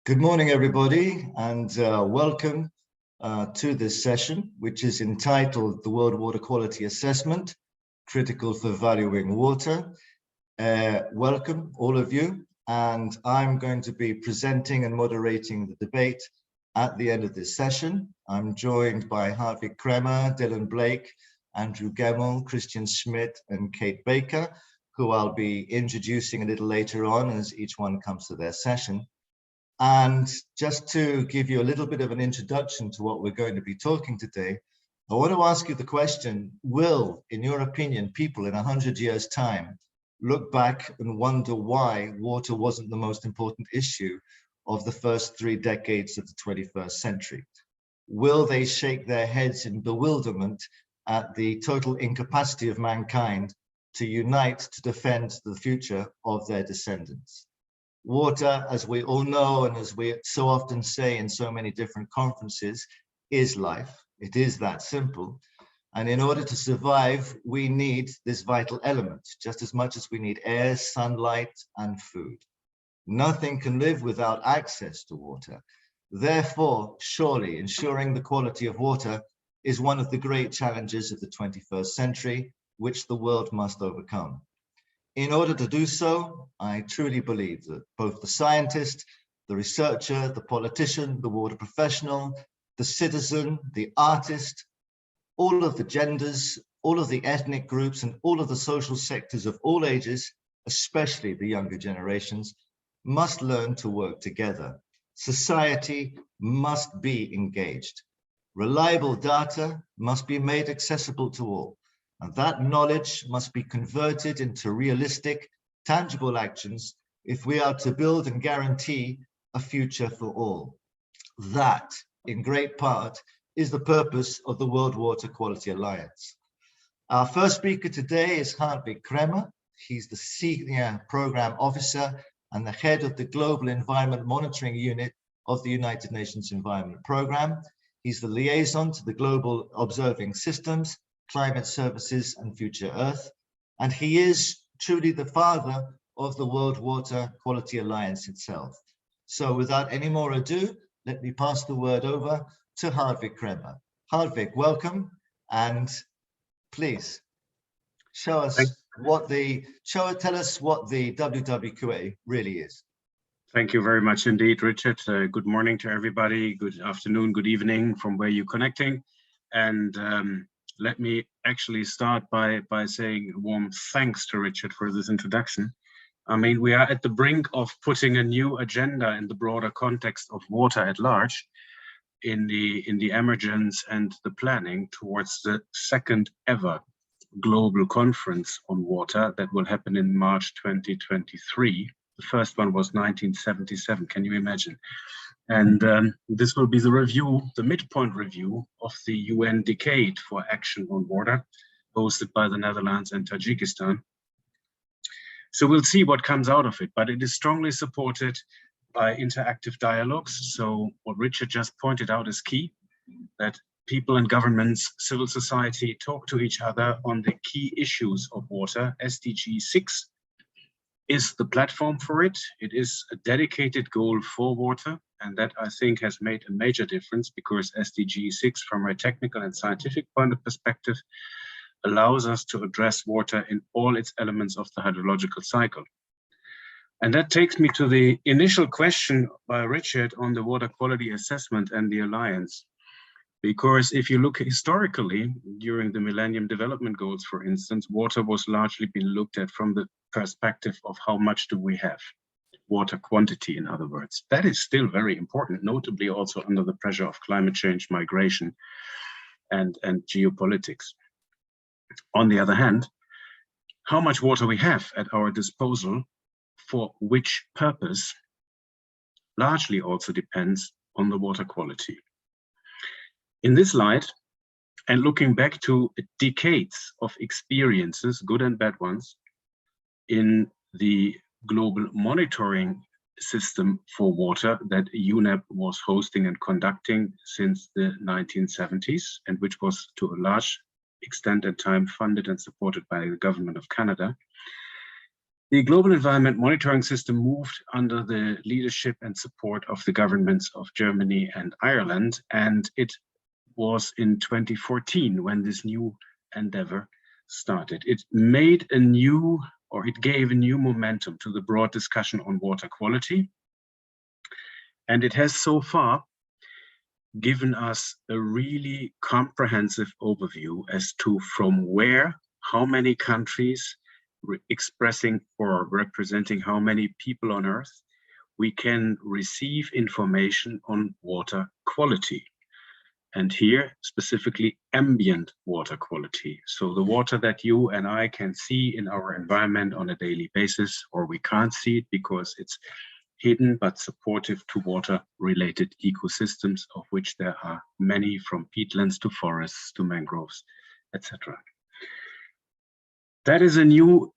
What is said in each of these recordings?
Good morning, everybody, and welcome to this session, which is entitled The World Water Quality Assessment, Critical for Valuing Water. Welcome, all of you, and I'm going to be presenting and moderating the debate at the end of this session. I'm joined by Hartwig Kremer, Dylan Blake, Andrew Gemmell, Christian Schmidt, and Kate Baker, who I'll be introducing a little later on as each one comes to their session. And just to give you a little bit of an introduction to what we're going to be talking today, I want to ask you the question, will, in your opinion, people in 100 years' time look back and wonder why water wasn't the most important issue of the first 3 decades of the 21st century? Will they shake their heads in bewilderment at the total incapacity of mankind to unite to defend the future of their descendants? Water, as we all know, and as we so often say in so many different conferences, is life. It is that simple. And in order to survive, we need this vital element, just as much as we need air, sunlight, and food. Nothing can live without access to water. Therefore, surely ensuring the quality of water is one of the great challenges of the 21st century, which the world must overcome. In order to do so, I truly believe that both the scientist, the researcher, the politician, the water professional, the citizen, the artist, all of the genders, all of the ethnic groups, and all of the social sectors of all ages, especially the younger generations, must learn to work together. Society must be engaged. Reliable data must be made accessible to all. And that knowledge must be converted into realistic, tangible actions if we are to build and guarantee a future for all. That, in great part, is the purpose of the World Water Quality Alliance. Our first speaker today is Hartwig Kremer. He's the Senior Program Officer and the head of the Global Environment Monitoring Unit of the United Nations Environment Programme. He's the liaison to the Global Observing Systems, Climate Services and Future Earth, and he is truly the father of the World Water Quality Alliance itself. So without any more ado, let me pass the word over to Hartwig Kremer. Hartwig, welcome, and please tell us what the WWQA really is. Thank you very much indeed, Richard. Good morning to everybody. Good afternoon, good evening from where you're connecting. And let me actually start by saying a warm thanks to Richard for this introduction. I mean, we are at the brink of putting a new agenda in the broader context of water at large in the emergence and the planning towards the second ever global conference on water that will happen in March 2023. The first one was 1977, can you imagine? And this will be the review, the midpoint review of the UN Decade for Action on Water, hosted by the Netherlands and Tajikistan. So we'll see what comes out of it, but it is strongly supported by interactive dialogues. So what Richard just pointed out is key, that people and governments, civil society talk to each other on the key issues of water. SDG 6 is the platform for it. It is a dedicated goal for water. And that, I think, has made a major difference because SDG 6, from a technical and scientific point of perspective, allows us to address water in all its elements of the hydrological cycle. And that takes me to the initial question by Richard on the water quality assessment and the alliance. Because if you look historically, during the Millennium Development Goals, for instance, water was largely been looked at from the perspective of how much do we have. Water quantity, in other words. That is still very important, notably also under the pressure of climate change, migration, and geopolitics. On the other hand, how much water we have at our disposal for which purpose largely also depends on the water quality. In this light, and looking back to decades of experiences, good and bad ones, in the global monitoring system for water that UNEP was hosting and conducting since the 1970s, and which was to a large extent and time funded and supported by the government of Canada, The Global Environment Monitoring System moved under the leadership and support of the governments of Germany and Ireland, and it was in 2014 when this new endeavor started. It made a new, or it gave a new momentum to the broad discussion on water quality, and it has so far given us a really comprehensive overview as to from where, how many countries expressing or representing how many people on Earth we can receive information on water quality. And here specifically ambient water quality. So the water that you and I can see in our environment on a daily basis, or we can't see it because it's hidden but supportive to water-related ecosystems, of which there are many, from peatlands to forests to mangroves, etc. That is a new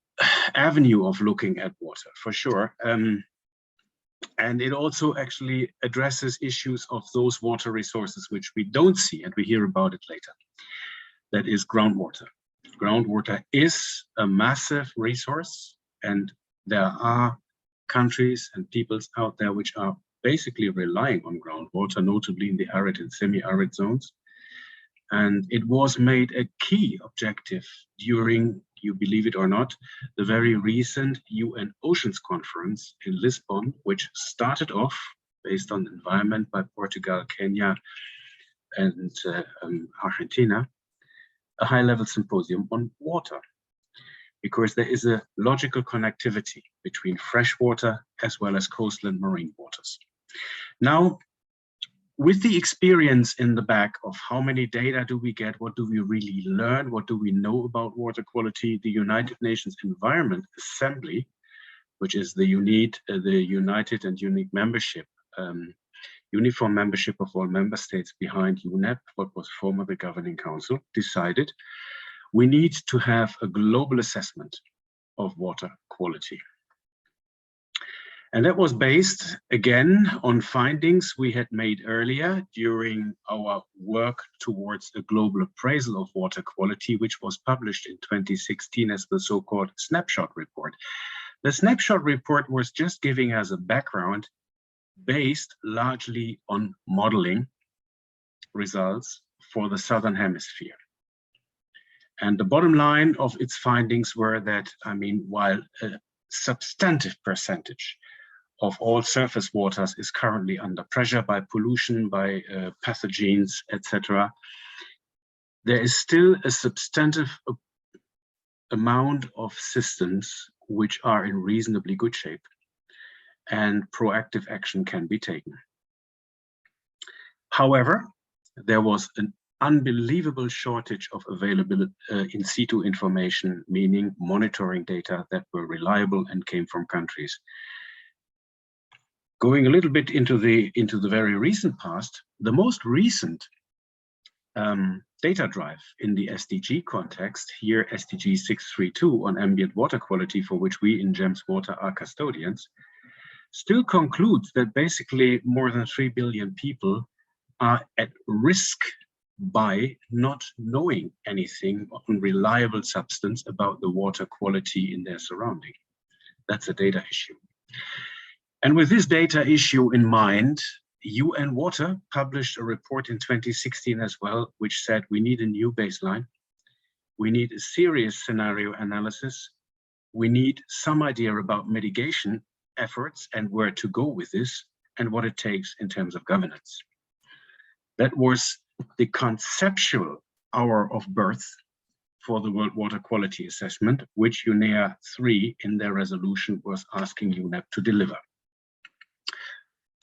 avenue of looking at water, for sure. And it also actually addresses issues of those water resources which we don't see, and we hear about it later. That is groundwater. Groundwater is a massive resource, and there are countries and peoples out there which are basically relying on groundwater, notably in the arid and semi-arid zones. And it was made a key objective during, you believe it or not, the very recent UN Oceans Conference in Lisbon, which started off based on the environment by Portugal, Kenya, and Argentina, a high-level symposium on water, because there is a logical connectivity between freshwater as well as coastal and marine waters. Now, with the experience in the back of how many data do we get, what do we really learn, what do we know about water quality, the United Nations Environment Assembly, which is the united and unique membership, uniform membership of all member states behind UNEP, what was formerly the Governing Council, decided we need to have a global assessment of water quality. And that was based, again, on findings we had made earlier during our work towards a global appraisal of water quality, which was published in 2016 as the so-called snapshot report. The snapshot report was just giving us a background based largely on modeling results for the Southern Hemisphere. And the bottom line of its findings were that, I mean, while a substantive percentage of all surface waters is currently under pressure by pollution, by pathogens, etc., there is still a substantive amount of systems which are in reasonably good shape, and proactive action can be taken. However, there was an unbelievable shortage of available in situ information, meaning monitoring data that were reliable and came from countries. Going a little bit into the very recent past, the most recent data drive in the SDG context, here SDG 632 on ambient water quality, for which we in GEMS Water are custodians, still concludes that basically more than 3 billion people are at risk by not knowing anything on reliable substance about the water quality in their surrounding. That's a data issue. And with this data issue in mind, UN Water published a report in 2016 as well, which said we need a new baseline. We need a serious scenario analysis. We need some idea about mitigation efforts and where to go with this and what it takes in terms of governance. That was the conceptual hour of birth for the World Water Quality Assessment, which UNEA 3 in their resolution was asking UNEP to deliver.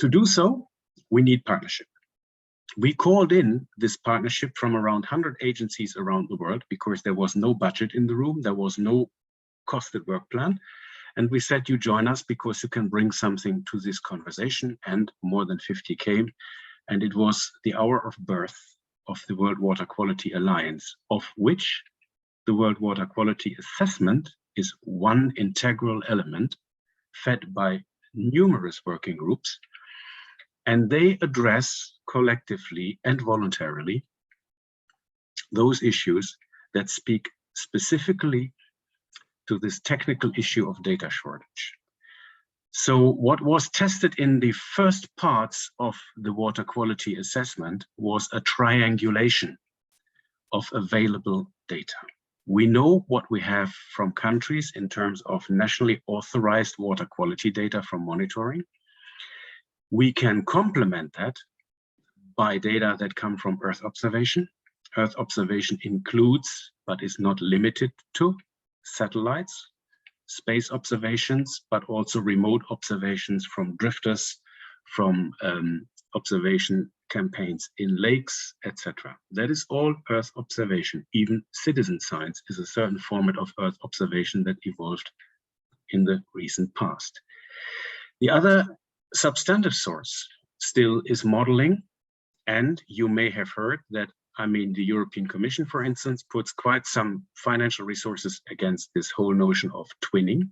To do so, we need partnership. We called in this partnership from around 100 agencies around the world because there was no budget in the room, there was no costed work plan. And we said, you join us because you can bring something to this conversation, and more than 50 came. And it was the hour of birth of the World Water Quality Alliance, of which the World Water Quality Assessment is one integral element fed by numerous working groups. And they address collectively and voluntarily those issues that speak specifically to this technical issue of data shortage. So what was tested in the first parts of the water quality assessment was a triangulation of available data. We know what we have from countries in terms of nationally authorized water quality data from monitoring. We can complement that by data that come from Earth observation. Earth observation includes, but is not limited to, satellites, space observations, but also remote observations from drifters, from observation campaigns in lakes, etc. That is all Earth observation. Even citizen science is a certain format of Earth observation that evolved in the recent past. The other substantive source still is modeling, and you may have heard that, the European Commission, for instance, puts quite some financial resources against this whole notion of twinning,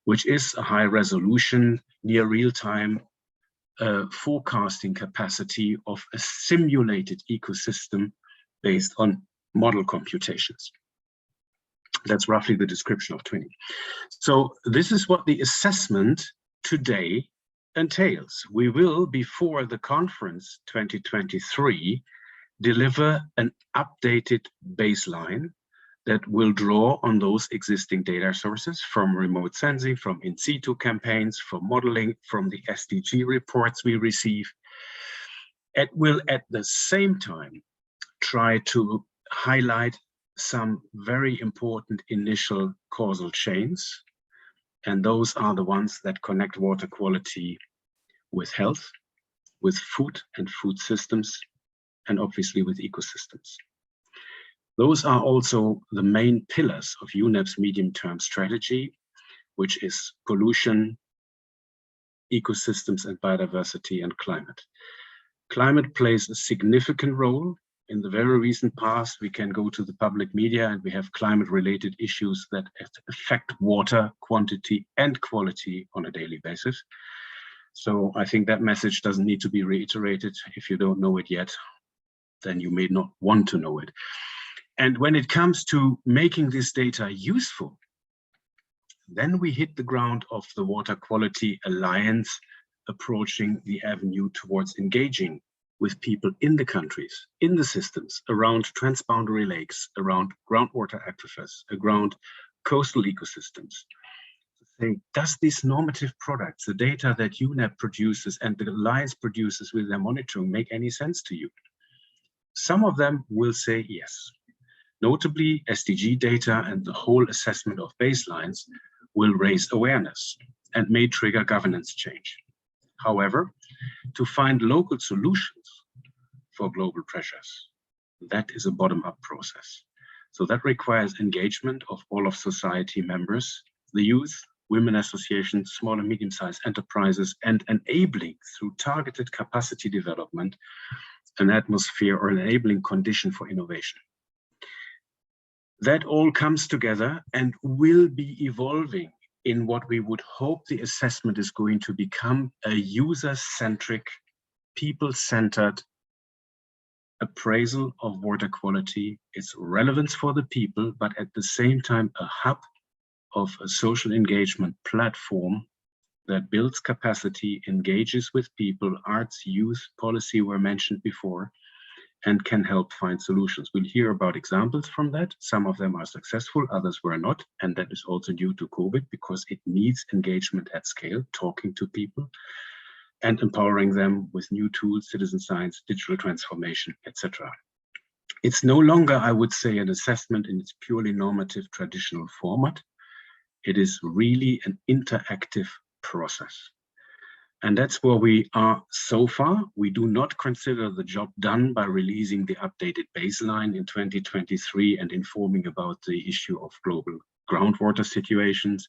which is a high resolution, near real-time forecasting capacity of a simulated ecosystem based on model computations. That's roughly the description of twinning. So this is what the assessment today entails. We will, before the conference 2023, deliver an updated baseline that will draw on those existing data sources from remote sensing, from in situ campaigns, from modeling, from the SDG reports we receive. It will at the same time try to highlight some very important initial causal chains, and those are the ones that connect water quality with health, with food and food systems, and obviously with ecosystems. Those are also the main pillars of UNEP's medium-term strategy, which is pollution, ecosystems and biodiversity, and climate. Climate plays a significant role. In the very recent past, we can go to the public media and we have climate-related issues that affect water quantity and quality on a daily basis. So I think that message doesn't need to be reiterated. If you don't know it yet, then you may not want to know it. And when it comes to making this data useful, then we hit the ground of the Water Quality Alliance, approaching the avenue towards engaging with people in the countries, in the systems, around transboundary lakes, around groundwater aquifers, around coastal ecosystems. Saying, does this normative products, the data that UNEP produces and the Alliance produces with their monitoring, make any sense to you? Some of them will say yes. Notably, SDG data and the whole assessment of baselines will raise awareness and may trigger governance change. However, to find local solutions for global pressures, that is a bottom-up process. So that requires engagement of all of society members, the youth, women associations, small and medium-sized enterprises, and enabling through targeted capacity development an atmosphere or an enabling condition for innovation. That all comes together and will be evolving in what we would hope the assessment is going to become a user-centric, people-centered appraisal of water quality, its relevance for the people, but at the same time a hub of a social engagement platform that builds capacity, engages with people, arts, youth, policy were mentioned before, and can help find solutions. We'll hear about examples from that. Some of them are successful, others were not, and that is also due to COVID because it needs engagement at scale, talking to people and empowering them with new tools, citizen science, digital transformation, etc. It's no longer, I would say, an assessment in its purely normative traditional format. It is really an interactive process. And that's where we are so far. We do not consider the job done by releasing the updated baseline in 2023 and informing about the issue of global groundwater situations.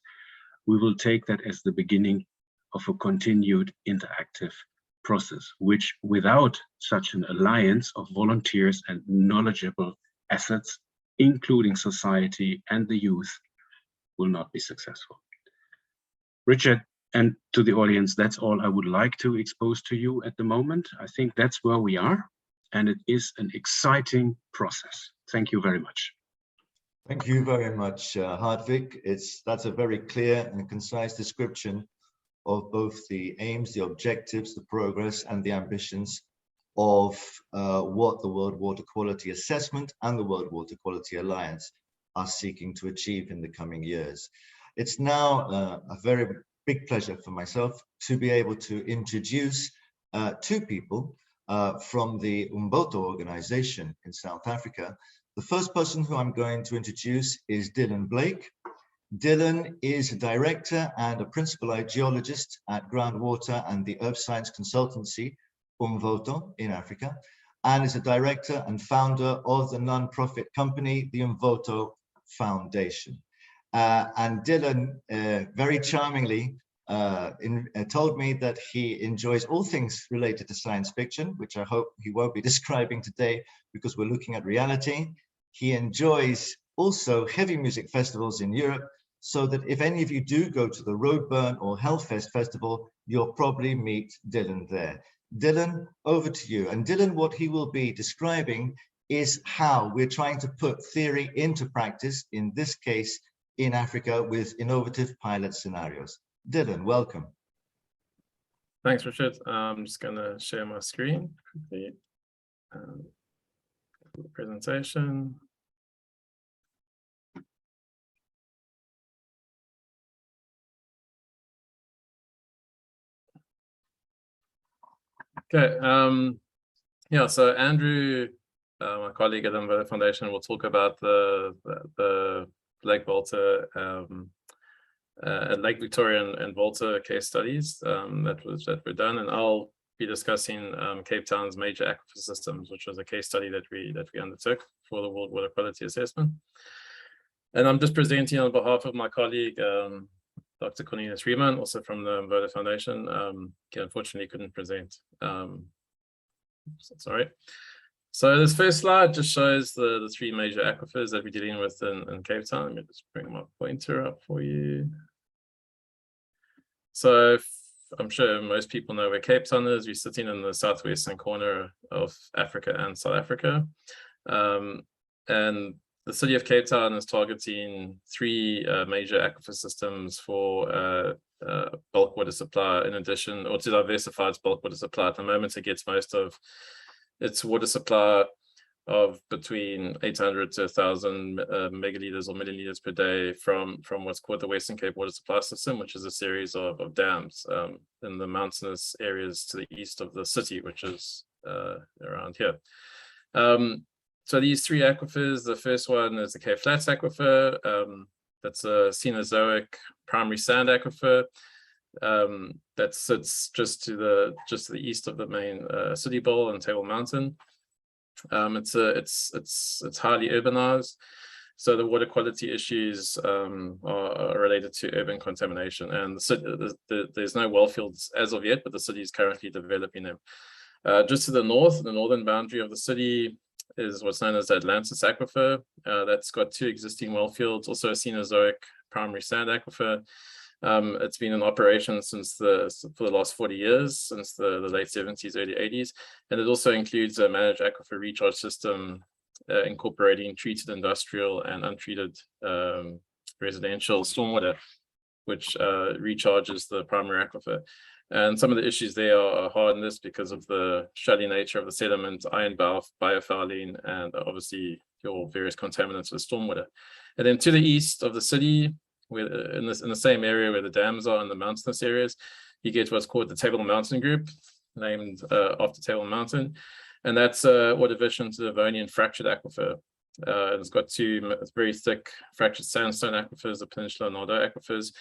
We will take that as the beginning of a continued interactive process, which without such an alliance of volunteers and knowledgeable assets, including society and the youth, will not be successful. Richard, and to the audience, that's all I would like to expose to you at the moment. I think that's where we are, and it is an exciting process. Thank you very much. Thank you very much, Hartwig. That's a very clear and concise description of both the aims, the objectives, the progress, and the ambitions of what the World Water Quality Assessment and the World Water Quality Alliance are seeking to achieve in the coming years. It's now a very big pleasure for myself to be able to introduce two people from the Umboto organization in South Africa. The first person who I'm going to introduce is Dylan Blake. Dylan is a director and a principal geologist at Groundwater and the Earth Science Consultancy, Umvoto, in Africa, and is a director and founder of the non-profit company, the Umvoto Foundation. And Dylan very charmingly told me that he enjoys all things related to science fiction, which I hope he won't be describing today because we're looking at reality. He enjoys also heavy music festivals in Europe, so that if any of you do go to the Roadburn or Hellfest Festival, you'll probably meet Dylan there. Dylan, over to you. And Dylan, what he will be describing is how we're trying to put theory into practice, in this case, in Africa, with innovative pilot scenarios. Dylan, welcome. Thanks, Richard. I'm just going to share my screen quickly. Presentation. Okay. Yeah. So Andrew, my colleague at the Umboto Foundation, will talk about the Lake Volta, Lake Victoria and Volta case studies that were done, and I'll be discussing Cape Town's major aquifer systems, which was a case study that we undertook for the World Water Quality Assessment. And I'm just presenting on behalf of my colleague, Dr. Cornelius Riemann, also from the Umboto Foundation. He unfortunately couldn't present. Sorry. So this first slide just shows the three major aquifers that we're dealing with in Cape Town. Let me just bring my pointer up for you. So I'm sure most people know where Cape Town is. We're sitting in the southwestern corner of Africa and South Africa. And the city of Cape Town is targeting three major aquifer systems for bulk water supply, in addition, or to diversify its bulk water supply. At the moment, it gets most of its water supply of between 800 to 1,000 megaliters or milliliters per day from what's called the Western Cape Water Supply System, which is a series of dams in the mountainous areas to the east of the city, which is around here. So these three aquifers, the first one is the Cape Flats aquifer. That's a Cenozoic primary sand aquifer that sits just to the east of the main city bowl and Table Mountain. It's highly urbanized, so the water quality issues are related to urban contamination, and there's no well fields as of yet, but the city is currently developing them. Just to the north, the northern boundary of the city is what's known as the Atlantis aquifer. That's got two existing well fields, also a Cenozoic primary sand aquifer. It's been in operation for the last 40 years, since the late 70s, early 80s. And it also includes a managed aquifer recharge system incorporating treated industrial and untreated residential stormwater, which recharges the primary aquifer. And some of the issues there are hardness because of the shallow nature of the sediment, iron biofouling, and obviously your various contaminants with stormwater. And then to the east of the city, in the same area where the dams are in the mountainous areas, you get what's called the Table Mountain Group, named after Table Mountain. And that's a water division to the Devonian fractured aquifer. It's got two very thick fractured sandstone aquifers, the Peninsula Nardo aquifers.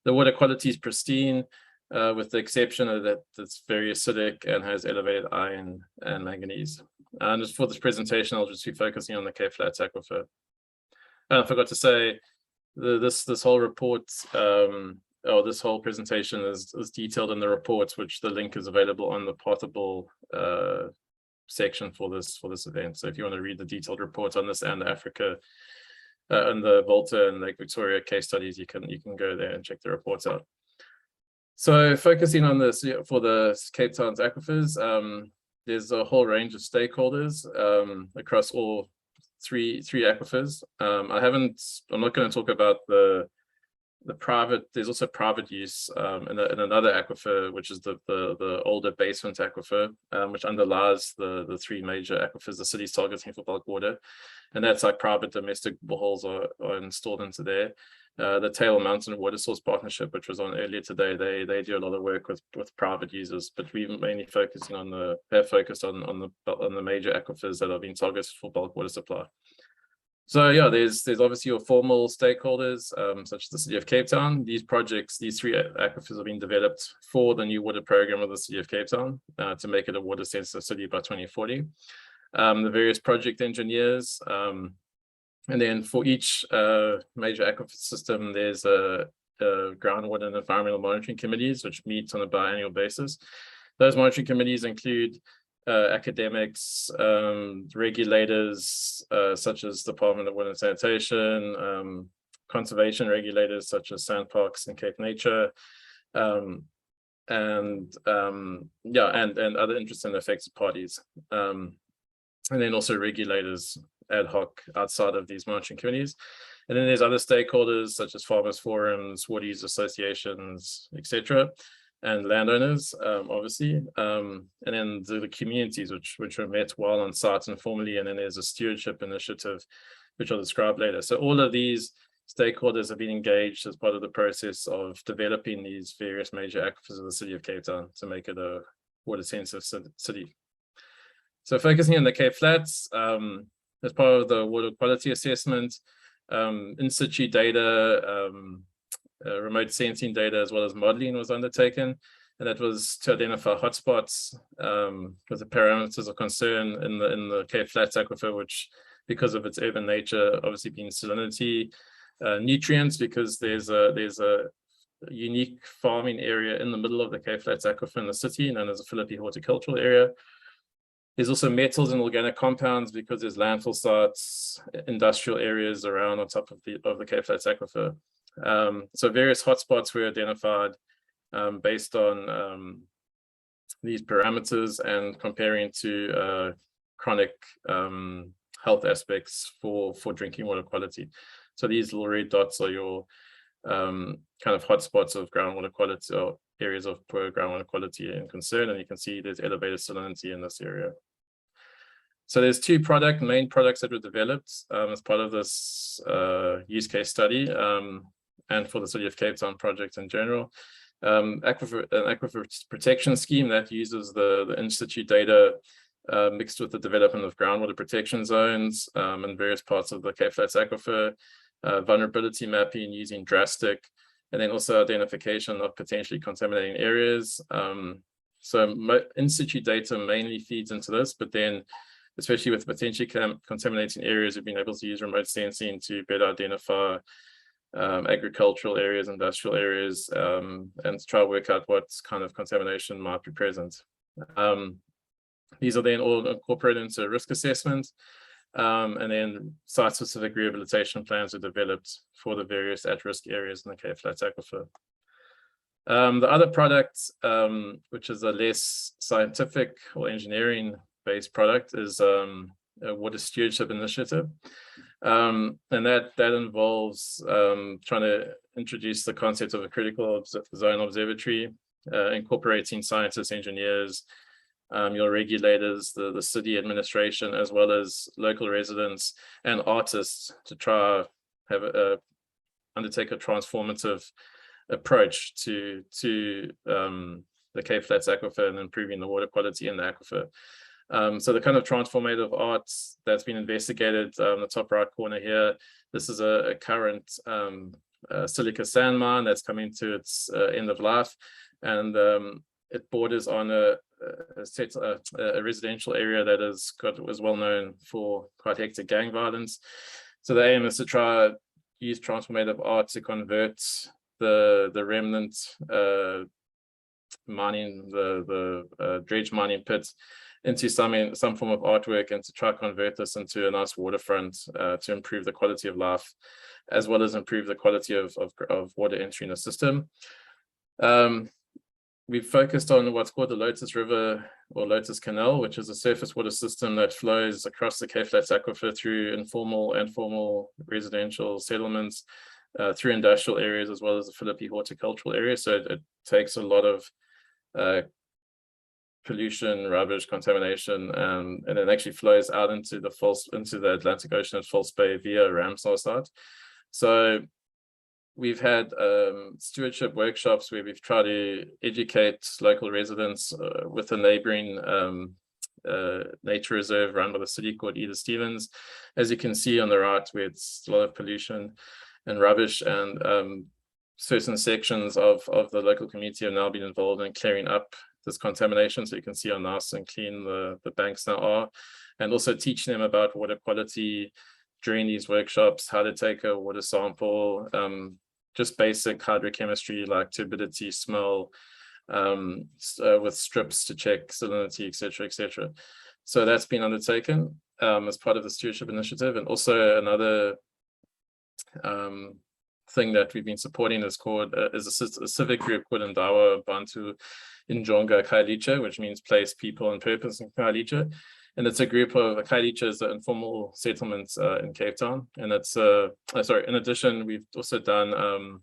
The water quality is pristine, with the exception of that it's very acidic and has elevated iron and manganese. And just for this presentation, I'll just be focusing on the Cape Flats aquifer. And I forgot to say, this whole report, or this whole presentation is detailed in the reports, which the link is available on the Portable section for this event. So if you want to read the detailed reports on this and Africa and the Volta and Lake Victoria case studies, you can go there and check the reports out. So focusing on this for the Cape Town's aquifers, there's a whole range of stakeholders across all three aquifers. I'm not going to talk about the private. There's also private use in another aquifer, which is the older basement aquifer, which underlies the three major aquifers the city's targeting for bulk water, and that's like private domestic boreholes are installed into there. The Table Mountain Water Source Partnership, which was on earlier today, they do a lot of work with private users, but we're mainly focusing on the major aquifers that are being targeted for bulk water supply. So yeah, there's obviously your formal stakeholders, such as the City of Cape Town. These three aquifers are being developed for the new water program of the City of Cape Town to make it a water sensitive city by 2040. The various project engineers, and then for each major aquifer system, there's a groundwater and environmental monitoring committees, which meet on a biannual basis. Those monitoring committees include academics, regulators such as Department of Water and Sanitation, conservation regulators such as Sandparks and Cape Nature, and other interested and affected parties, and then also regulators ad hoc outside of these monitoring committees. And then there's other stakeholders such as farmers forums, water use associations, etc., and landowners, obviously, and then the communities which are met while on site informally, and then there's a stewardship initiative, which I'll describe later. So all of these stakeholders have been engaged as part of the process of developing these various major aquifers of the City of Cape Town to make it a water sensitive city. So focusing on the Cape Flats, as part of the water quality assessment, in situ data, remote sensing data, as well as modeling was undertaken, and that was to identify hotspots with the parameters of concern in the Cape Flats aquifer, which, because of its urban nature, obviously being salinity, nutrients, because there's a unique farming area in the middle of the Cape Flats aquifer in the city, known as a Philippi horticultural area. There's also metals and organic compounds because there's landfill sites, industrial areas around on top of the Cape Flats aquifer. So various hotspots were identified based on these parameters and comparing to chronic health aspects for drinking water quality. So these little red dots are your kind of hotspots of groundwater quality, or areas of poor groundwater quality and concern, and you can see there's elevated salinity in this area. So there's two main products that were developed as part of this use case study, and for the City of Cape Town project in general. An aquifer protection scheme that uses the in-situ data mixed with the development of groundwater protection zones in various parts of the Cape Flats aquifer, vulnerability mapping using drastic, and then also identification of potentially contaminating areas. So in-situ data mainly feeds into this, but then especially with potentially contaminating areas, we've been able to use remote sensing to better identify agricultural areas, industrial areas, and to try to work out what kind of contamination might be present. These are then all incorporated into a risk assessment, and then site-specific rehabilitation plans are developed for the various at-risk areas in the Cape Flats aquifer. The other product, which is a less scientific or engineering-based product, is a water stewardship initiative. And that involves trying to introduce the concept of a critical zone observatory, incorporating scientists, engineers, your regulators, the city administration, as well as local residents and artists to try have undertake a transformative approach to the Cape Flats aquifer and improving the water quality in the aquifer. So the kind of transformative art that's been investigated on the top right corner here, this is a current silica sand mine that's coming to its end of life, and it borders on a residential area that was well known for quite hectic gang violence. So the aim is to try use transformative art to convert the remnant mining, the dredge mining pits, into some form of artwork, and to try to convert this into a nice waterfront to improve the quality of life, as well as improve the quality of water entering the system. we've focused on what's called the Lotus River or Lotus Canal, which is a surface water system that flows across the Cape Flats Aquifer through informal and formal residential settlements, through industrial areas, as well as the Philippi horticultural area. So it takes a lot of pollution, rubbish, contamination, and it actually flows out into the Atlantic Ocean at False Bay via Ramsar site. So we've had stewardship workshops where we've tried to educate local residents with a neighboring nature reserve run by the city called Edith Stevens. As you can see on the right, where it's a lot of pollution and rubbish, and certain sections of the local community have now been involved in clearing up this contamination. So you can see how nice and clean the banks now are, and also teaching them about water quality during these workshops, how to take a water sample, just basic hydrochemistry like turbidity, smell, with strips to check salinity, etc., etc. So that's been undertaken as part of the stewardship initiative. And also another thing that we've been supporting is called is a civic group called Ndawa Bantu Injonga Khayelitsha, which means place, people, and purpose in Khayelitsha. And it's a group of Khayelitsha is an informal settlement in Cape Town. And it's in addition, we've also done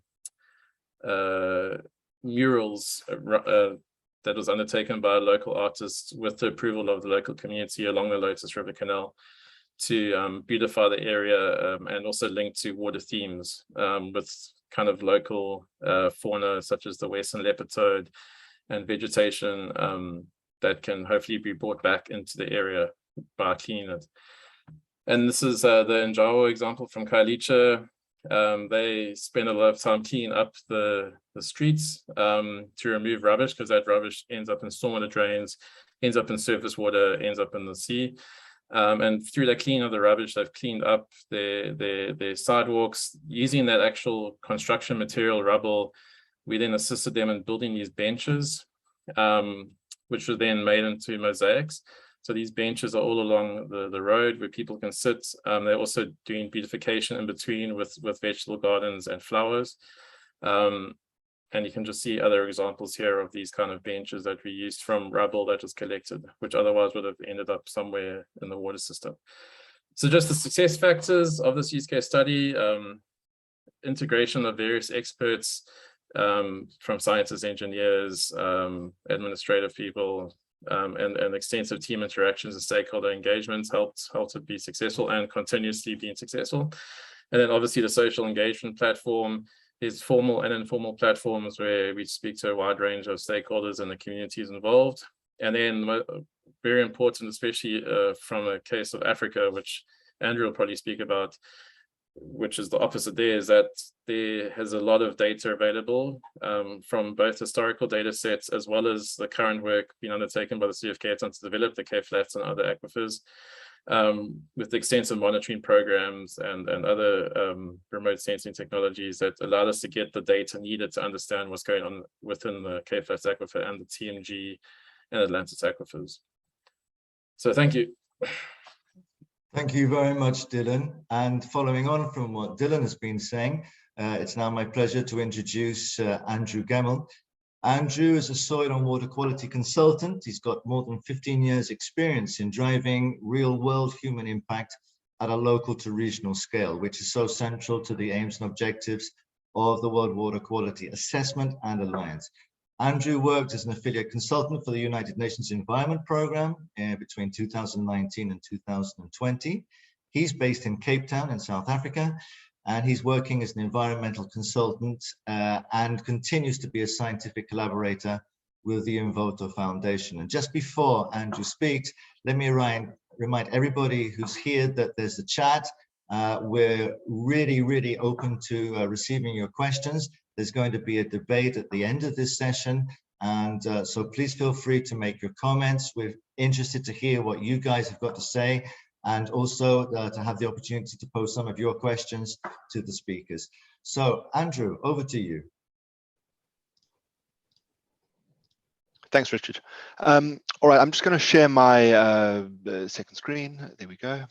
murals that was undertaken by local artists with the approval of the local community along the Lotus River Canal to beautify the area, and also linked to water themes with kind of local fauna such as the western leopard toad and vegetation that can hopefully be brought back into the area by cleaning it. And this is the Njawa example from Khayelitsha. They spend a lot of time cleaning up the streets to remove rubbish, because that rubbish ends up in stormwater drains, ends up in surface water, ends up in the sea. And through the cleaning of the rubbish, they've cleaned up their sidewalks using that actual construction material, rubble. We then assisted them in building these benches, which were then made into mosaics. So these benches are all along the road where people can sit. They're also doing beautification in between with vegetable gardens and flowers. And you can just see other examples here of these kind of benches that we used from rubble that was collected, which otherwise would have ended up somewhere in the water system. So just the success factors of this use case study, integration of various experts from scientists, engineers, administrative people, and extensive team interactions and stakeholder engagements helped it be successful and continuously being successful. And then obviously the social engagement platform is formal and informal platforms where we speak to a wide range of stakeholders and the communities involved. And then very important, especially from a case of Africa, which Andrew will probably speak about, which is the opposite there, is that there has a lot of data available from both historical data sets as well as the current work being undertaken by the City of Cape Town to develop the Cape Flats and other aquifers, with extensive monitoring programs and other remote sensing technologies that allowed us to get the data needed to understand what's going on within the Cape Flats aquifer and the TMG and Atlantis aquifers. So thank you. Thank you very much, Dylan. And following on from what Dylan has been saying, it's now my pleasure to introduce Andrew Gemmell. Andrew is a soil and water quality consultant. He's got more than 15 years experience in driving real-world human impact at a local to regional scale, which is so central to the aims and objectives of the World Water Quality Assessment and Alliance. Andrew worked as an affiliate consultant for the United Nations Environment Programme between 2019 and 2020. He's based in Cape Town in South Africa, and he's working as an environmental consultant and continues to be a scientific collaborator with the Invoto Foundation. And just before Andrew speaks, let me remind everybody who's here that there's a chat. We're really open to receiving your questions. There's going to be a debate at the end of this session. And so please feel free to make your comments. We're interested to hear what you guys have got to say, and also to have the opportunity to pose some of your questions to the speakers. So Andrew, over to you. Thanks, Richard. All right, I'm just going to share my second screen. There we go.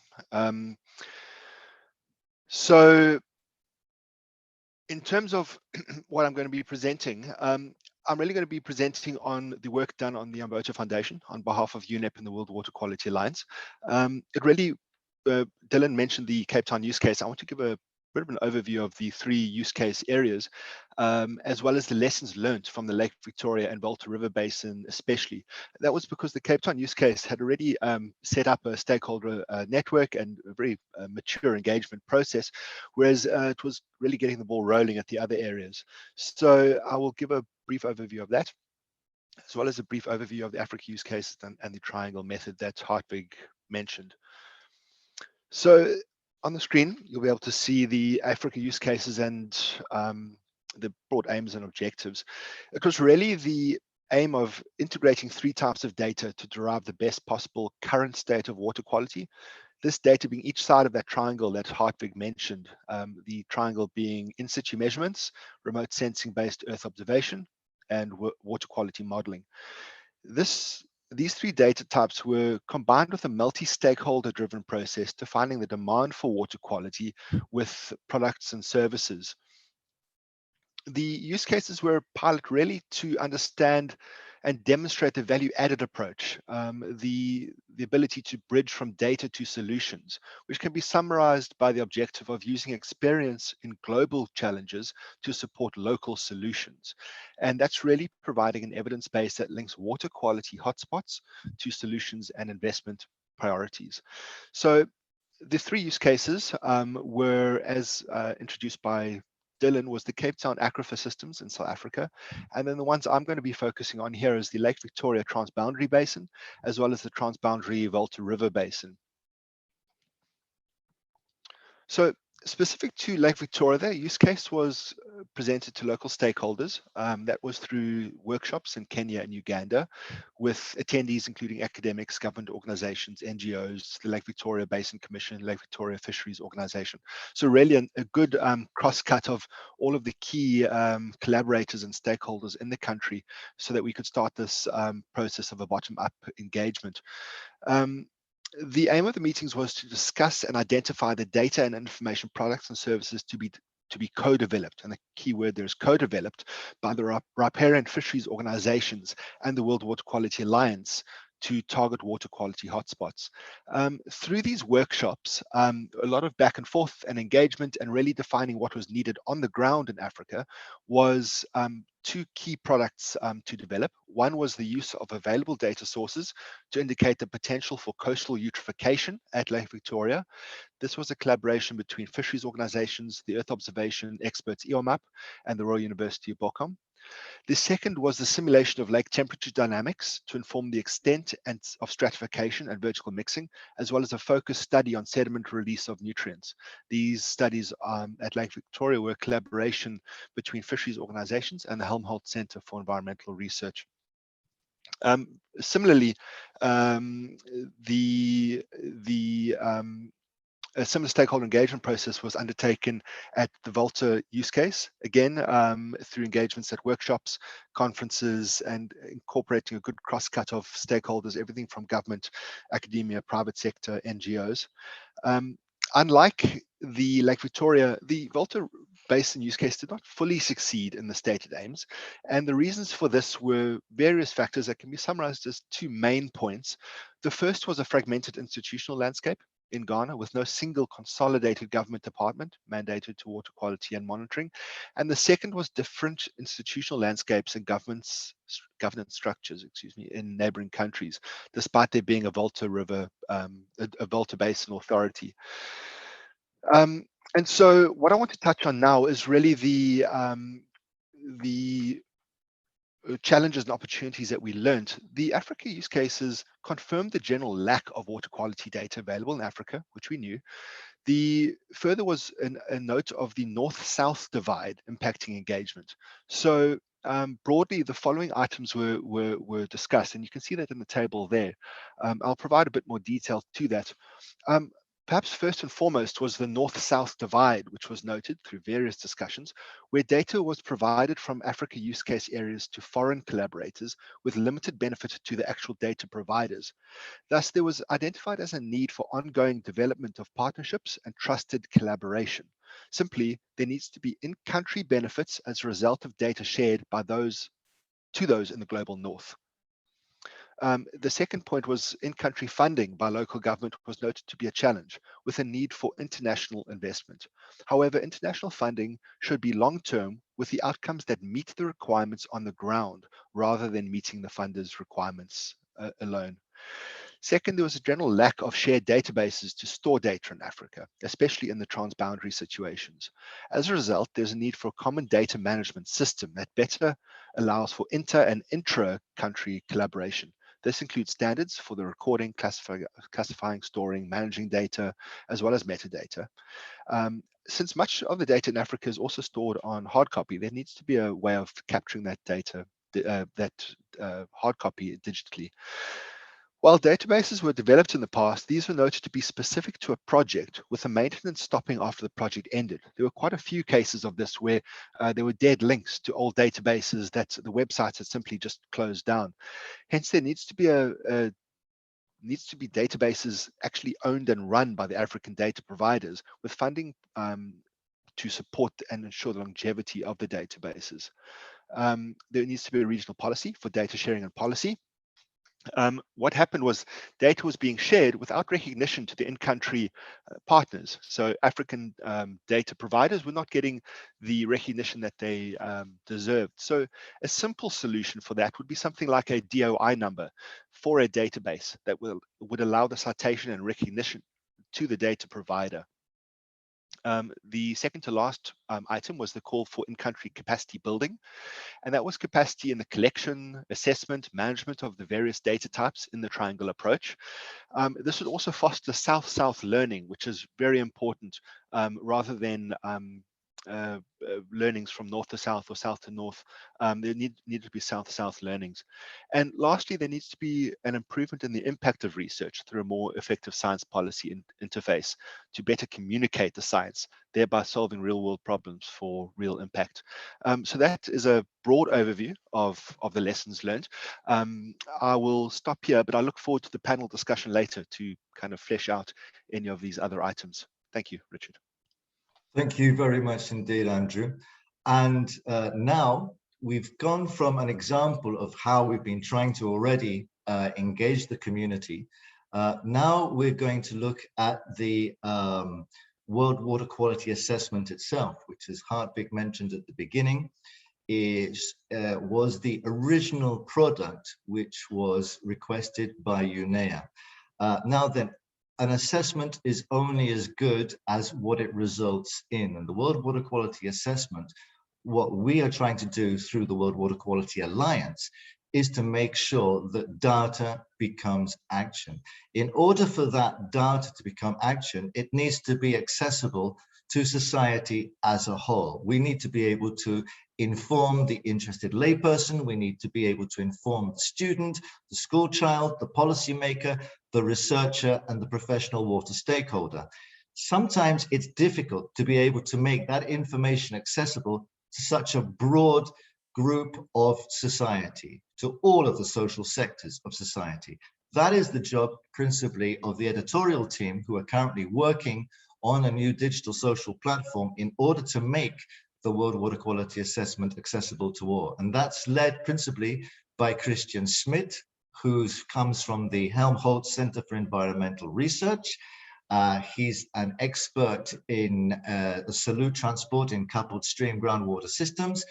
So in terms of what I'm going to be presenting, I'm really going to be presenting on the work done on the Umberto Foundation on behalf of UNEP and the World Water Quality Alliance. Dylan mentioned the Cape Town use case. I want to give a bit of an overview of the 3 use case areas, as well as the lessons learned from the Lake Victoria and Volta River Basin especially. That was because the Cape Town use case had already set up a stakeholder network and a very mature engagement process, whereas it was really getting the ball rolling at the other areas. So I will give a brief overview of that, as well as a brief overview of the Africa use cases and the triangle method that Hartwig mentioned. So on the screen, you'll be able to see the Africa use cases and the broad aims and objectives. It was really the aim of integrating 3 types of data to derive the best possible current state of water quality. This data being each side of that triangle that Hartwig mentioned, the triangle being in situ measurements, remote sensing based earth observation, and water quality modeling. These 3 data types were combined with a multi-stakeholder driven process defining the demand for water quality with products and services. The use cases were a pilot really to understand and demonstrate the value added approach, the ability to bridge from data to solutions, which can be summarized by the objective of using experience in global challenges to support local solutions. And that's really providing an evidence base that links water quality hotspots to solutions and investment priorities. So the 3 use cases were, as introduced by Dylan, was the Cape Town aquifer systems in South Africa. And then the ones I'm going to be focusing on here is the Lake Victoria transboundary basin, as well as the transboundary Volta River basin. So specific to Lake Victoria, their use case was presented to local stakeholders. That was through workshops in Kenya and Uganda, with attendees including academics, government organizations, NGOs, the Lake Victoria Basin Commission, Lake Victoria Fisheries Organization. So really a good cross-cut of all of the key collaborators and stakeholders in the country so that we could start this process of a bottom-up engagement. The aim of the meetings was to discuss and identify the data and information products and services to be co-developed, and the key word there is co-developed, by the riparian fisheries organizations and the World Water Quality Alliance to target water quality hotspots. Through these workshops, a lot of back and forth and engagement and really defining what was needed on the ground in Africa was 2 key products to develop. One was the use of available data sources to indicate the potential for coastal eutrophication at Lake Victoria. This was a collaboration between fisheries organizations, the Earth Observation experts EOMAP, and the Royal University of Bochum. The second was the simulation of lake temperature dynamics to inform the extent of stratification and vertical mixing, as well as a focused study on sediment release of nutrients. These studies at Lake Victoria were a collaboration between fisheries organizations and the Helmholtz Center for Environmental Research. Similarly, a similar stakeholder engagement process was undertaken at the Volta use case, again, through engagements at workshops, conferences, and incorporating a good cross-cut of stakeholders, everything from government, academia, private sector, NGOs. Unlike the Lake Victoria, the Volta Basin use case did not fully succeed in the stated aims. And the reasons for this were various factors that can be summarized as 2 main points. The first was a fragmented institutional landscape in Ghana with no single consolidated government department mandated to water quality and monitoring. And the second was different institutional landscapes and governance structures, in neighboring countries, despite there being a Volta River, a Volta Basin authority. And so what I want to touch on now is really the challenges and opportunities that we learned. The Africa use cases confirmed the general lack of water quality data available in Africa, which we knew. Further was a note of the north-south divide impacting engagement. So broadly, the following items were discussed, and you can see that in the table there. I'll provide a bit more detail to that. Perhaps first and foremost was the north-south divide, which was noted through various discussions, where data was provided from Africa use case areas to foreign collaborators with limited benefit to the actual data providers. Thus, there was identified as a need for ongoing development of partnerships and trusted collaboration. Simply, there needs to be in-country benefits as a result of data shared by those to those in the global north. The second point was in-country funding by local government was noted to be a challenge, with a need for international investment. However, international funding should be long-term, with the outcomes that meet the requirements on the ground, rather than meeting the funders' requirements alone. Second, there was a general lack of shared databases to store data in Africa, especially in the transboundary situations. As a result, there's a need for a common data management system that better allows for inter and intra-country collaboration. This includes standards for the recording, classifying, storing, managing data, as well as metadata. Since much of the data in Africa is also stored on hard copy, there needs to be a way of capturing that data, hard copy digitally. While databases were developed in the past, these were noted to be specific to a project, with the maintenance stopping after the project ended. There were quite a few cases of this where there were dead links to old databases that the websites had simply just closed down. Hence, there needs to be databases actually owned and run by the African data providers, with funding to support and ensure the longevity of the databases. There needs to be a regional policy for data sharing and policy. What happened was data was being shared without recognition to the in-country partners. So African data providers were not getting the recognition that they deserved. So a simple solution for that would be something like a DOI number for a database that would allow the citation and recognition to the data provider. The second to last item was the call for in-country capacity building, and that was capacity in the collection, assessment, management of the various data types in the triangle approach. This would also foster South-South learning, which is very important, rather than learnings from north to south or south to north. There need to be South-South learnings. And lastly, there needs to be an improvement in the impact of research through a more effective science policy interface to better communicate the science, thereby solving real-world problems for real impact. So that is a broad overview of the lessons learned. I will stop here, but I look forward to the panel discussion later to kind of flesh out any of these other items. Thank you, Richard. Thank you very much indeed, Andrew. And now we've gone from an example of how we've been trying to already engage the community. Now we're going to look at the World Water Quality Assessment itself, which, as Hartwig mentioned at the beginning, was the original product which was requested by UNEA. Now then, an assessment is only as good as what it results in. And the World Water Quality Assessment, what we are trying to do through the World Water Quality Alliance, is to make sure that data becomes action. In order for that data to become action, it needs to be accessible to society as a whole. We need to be able to inform the interested layperson. We need to be able to inform the student, the school child, the policymaker, the researcher, and the professional water stakeholder. Sometimes it's difficult to be able to make that information accessible to such a broad group of society, to all of the social sectors of society. That is the job principally of the editorial team, who are currently working on a new digital social platform in order to make the World Water Quality Assessment accessible to all. And that's led principally by Christian Schmidt, who comes from the Helmholtz Center for Environmental Research. He's an expert in solute transport in coupled stream groundwater systems,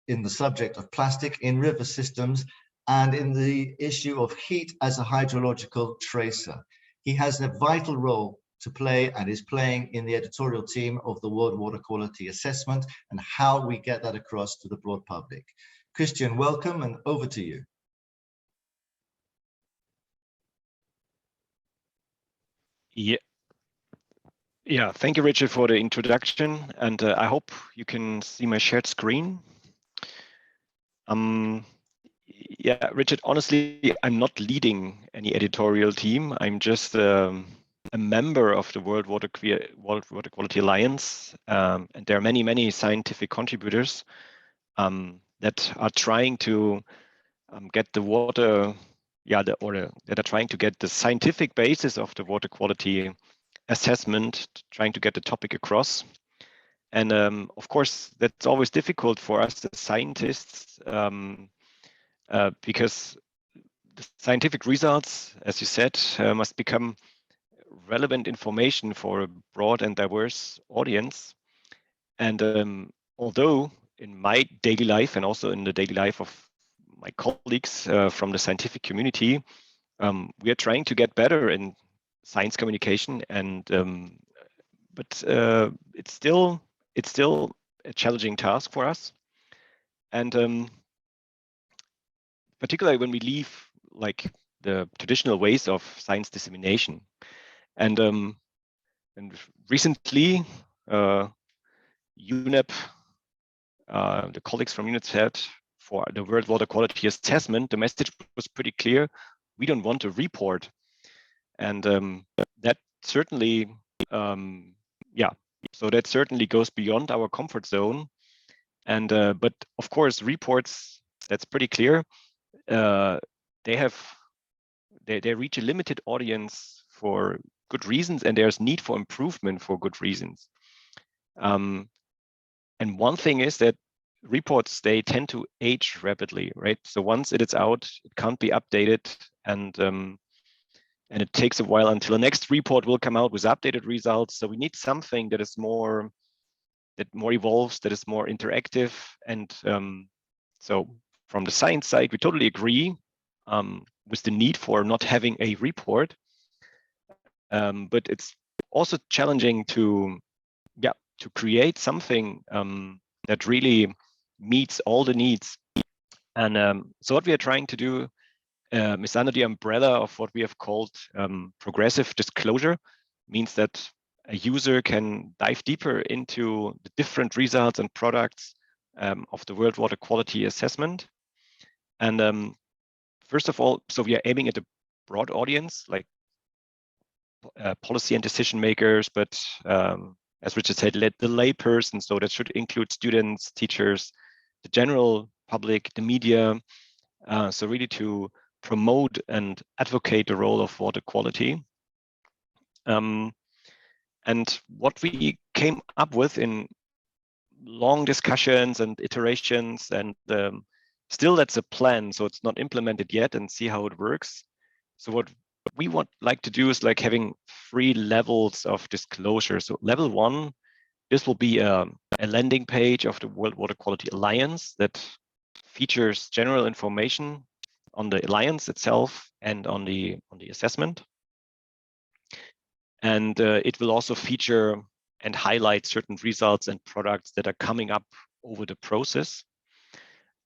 in the subject of plastic in river systems, and in the issue of heat as a hydrological tracer. He has a vital role to play and is playing in the editorial team of the World Water Quality Assessment and how we get that across to the broad public. Christian, welcome, and over to you. Yeah, thank you, Richard, for the introduction, and I hope you can see my shared screen. Yeah, Richard, honestly, I'm not leading any editorial team. I'm just a member of the World Water Quality Alliance, and there are many scientific contributors that are trying to get the water, that are trying to get the scientific basis of the water quality assessment, trying to get the topic across. And of course, that's always difficult for us as scientists because the scientific results, as you said, must become relevant information for a broad and diverse audience. And although in my daily life and also in the daily life of my colleagues from the scientific community, we are trying to get better in science communication, and but it's still a challenging task for us. And particularly when we leave like the traditional ways of science dissemination. And recently, UNEP, the colleagues from UNEP said for the World Water Quality Assessment, the message was pretty clear. We don't want a report. And that certainly, so that certainly goes beyond our comfort zone. And but of course, reports, that's pretty clear. They reach a limited audience for good reasons, and there's need for improvement for good reasons. And one thing is that reports, they tend to age rapidly, right? So once it is out, it can't be updated, and it takes a while until the next report will come out with updated results. So we need something that is more evolves, that is more interactive. And so from the science side, we totally agree with the need for not having a report, but it's also challenging to create something that really meets all the needs. And so what we are trying to do is under the umbrella of what we have called progressive disclosure, means that a user can dive deeper into the different results and products of the World Water Quality Assessment. And first of all, so we are aiming at a broad audience, like policy and decision makers, but as Richard said, the layperson, so that should include students, teachers, the general public, the media, so really to promote and advocate the role of water quality. And what we came up with in long discussions and iterations, and still that's a plan, so it's not implemented yet, and see how it works. So what we like to do is like having 3 levels of disclosure. So level 1, this will be a landing page of the World Water Quality Alliance that features general information on the alliance itself and on the assessment. And it will also feature and highlight certain results and products that are coming up over the process.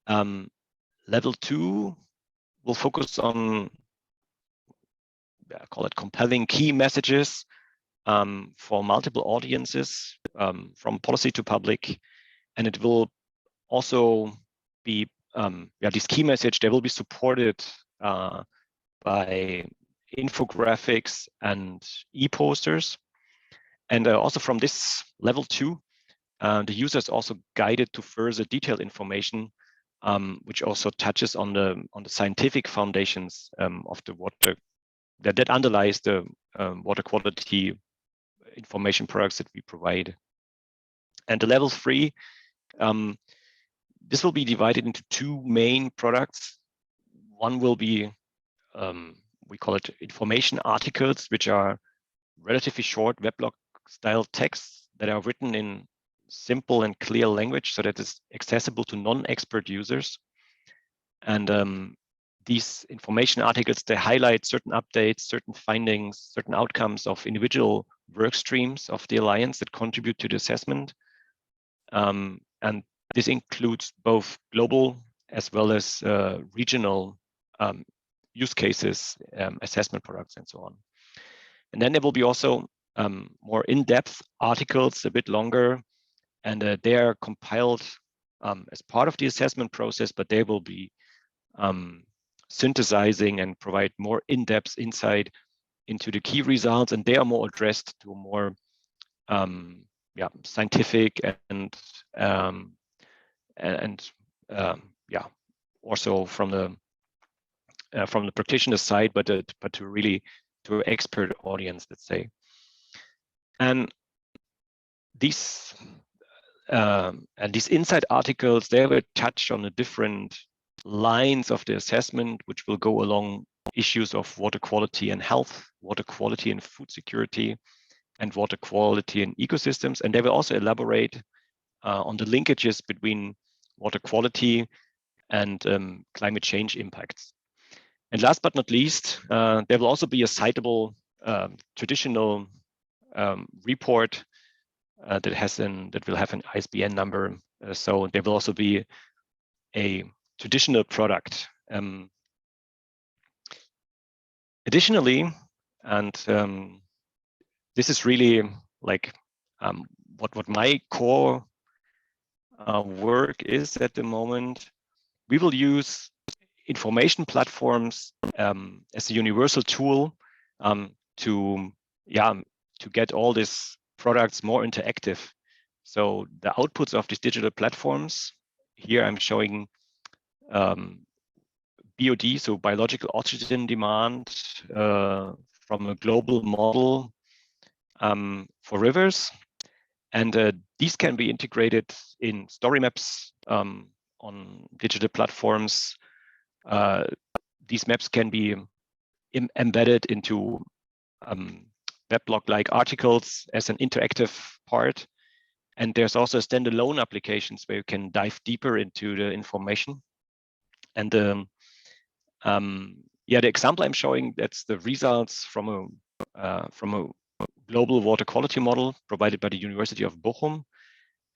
Level 2 will focus on, I call it compelling key messages for multiple audiences, from policy to public. And it will also be, these key messages, they will be supported by infographics and e-posters. And also from this level 2, the user is also guided to further detailed information, which also touches on the scientific foundations of the water that underlies the water quality information products that we provide. And the level 3, this will be divided into 2 main products. One will be, we call it information articles, which are relatively short weblog style texts that are written in simple and clear language so that it's accessible to non-expert users. And these information articles, they highlight certain updates, certain findings, certain outcomes of individual work streams of the Alliance that contribute to the assessment. And this includes both global as well as regional use cases, assessment products, and so on. And then there will be also more in-depth articles, a bit longer, and they are compiled as part of the assessment process, but they will be synthesizing and provide more in-depth insight into the key results, and they are more addressed to a more scientific and also from the practitioner side, but to really to expert audience, let's say. And these And these insight articles, they will touch on the different lines of the assessment, which will go along issues of water quality and health, water quality and food security, and water quality and ecosystems. And they will also elaborate on the linkages between water quality and climate change impacts. And last but not least, there will also be a citable traditional report that will have an ISBN number. So there will also be a traditional product. Additionally, and this is really like what my core work is at the moment. We will use information platforms as a universal tool to get all these products more interactive. So the outputs of these digital platforms, here I'm showing BOD, so biological oxygen demand from a global model for rivers. And these can be integrated in story maps on digital platforms. These maps can be embedded into weblog-like articles as an interactive part. And there's also standalone applications where you can dive deeper into the information. And the example I'm showing, that's the results from a global water quality model provided by the University of Bochum,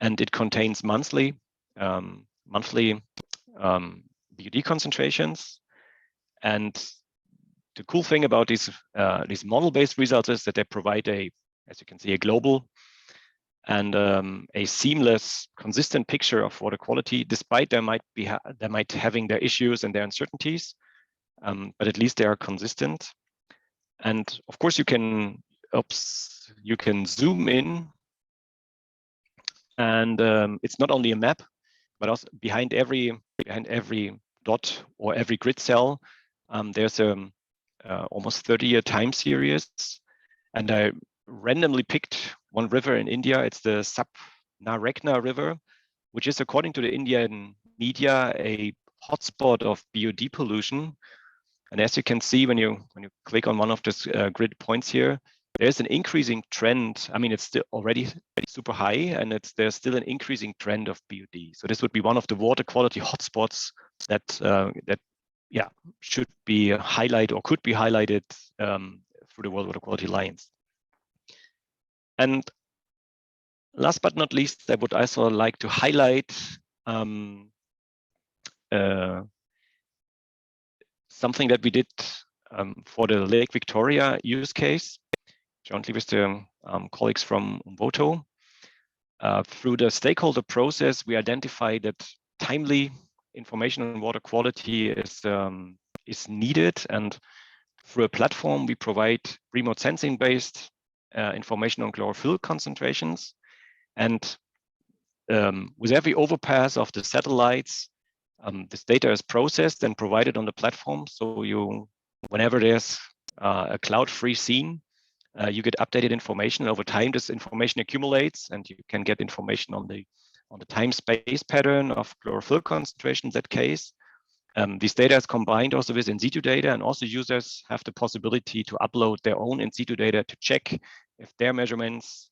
and it contains monthly BOD concentrations. And the cool thing about these model-based results is that they provide as you can see, a global and a seamless, consistent picture of water quality, despite they might having their issues and their uncertainties, but at least they are consistent. And of course, you can zoom in, and it's not only a map, but also behind every dot or every grid cell, there's almost 30-year time series. And I randomly picked one river in India. It's the Sapnarekna River, which is, according to the Indian media, a hotspot of BOD pollution. And as you can see, when you click on one of these grid points here, there's an increasing trend. I mean, it's still already super high, and there's still an increasing trend of BOD. So this would be one of the water quality hotspots that should be highlighted or could be highlighted through the World Water Quality Alliance. And last but not least, I would also like to highlight something that we did for the Lake Victoria use case, jointly with the colleagues from Umboto. Through the stakeholder process, we identified that timely information on water quality is needed, and through a platform, we provide remote sensing-based information on chlorophyll concentrations. And with every overpass of the satellites, this data is processed and provided on the platform. So whenever there's a cloud-free scene, you get updated information. Over time, this information accumulates, and you can get information on the time-space pattern of chlorophyll concentration in that case. This data is combined also with in situ data, and also users have the possibility to upload their own in situ data to check if their measurements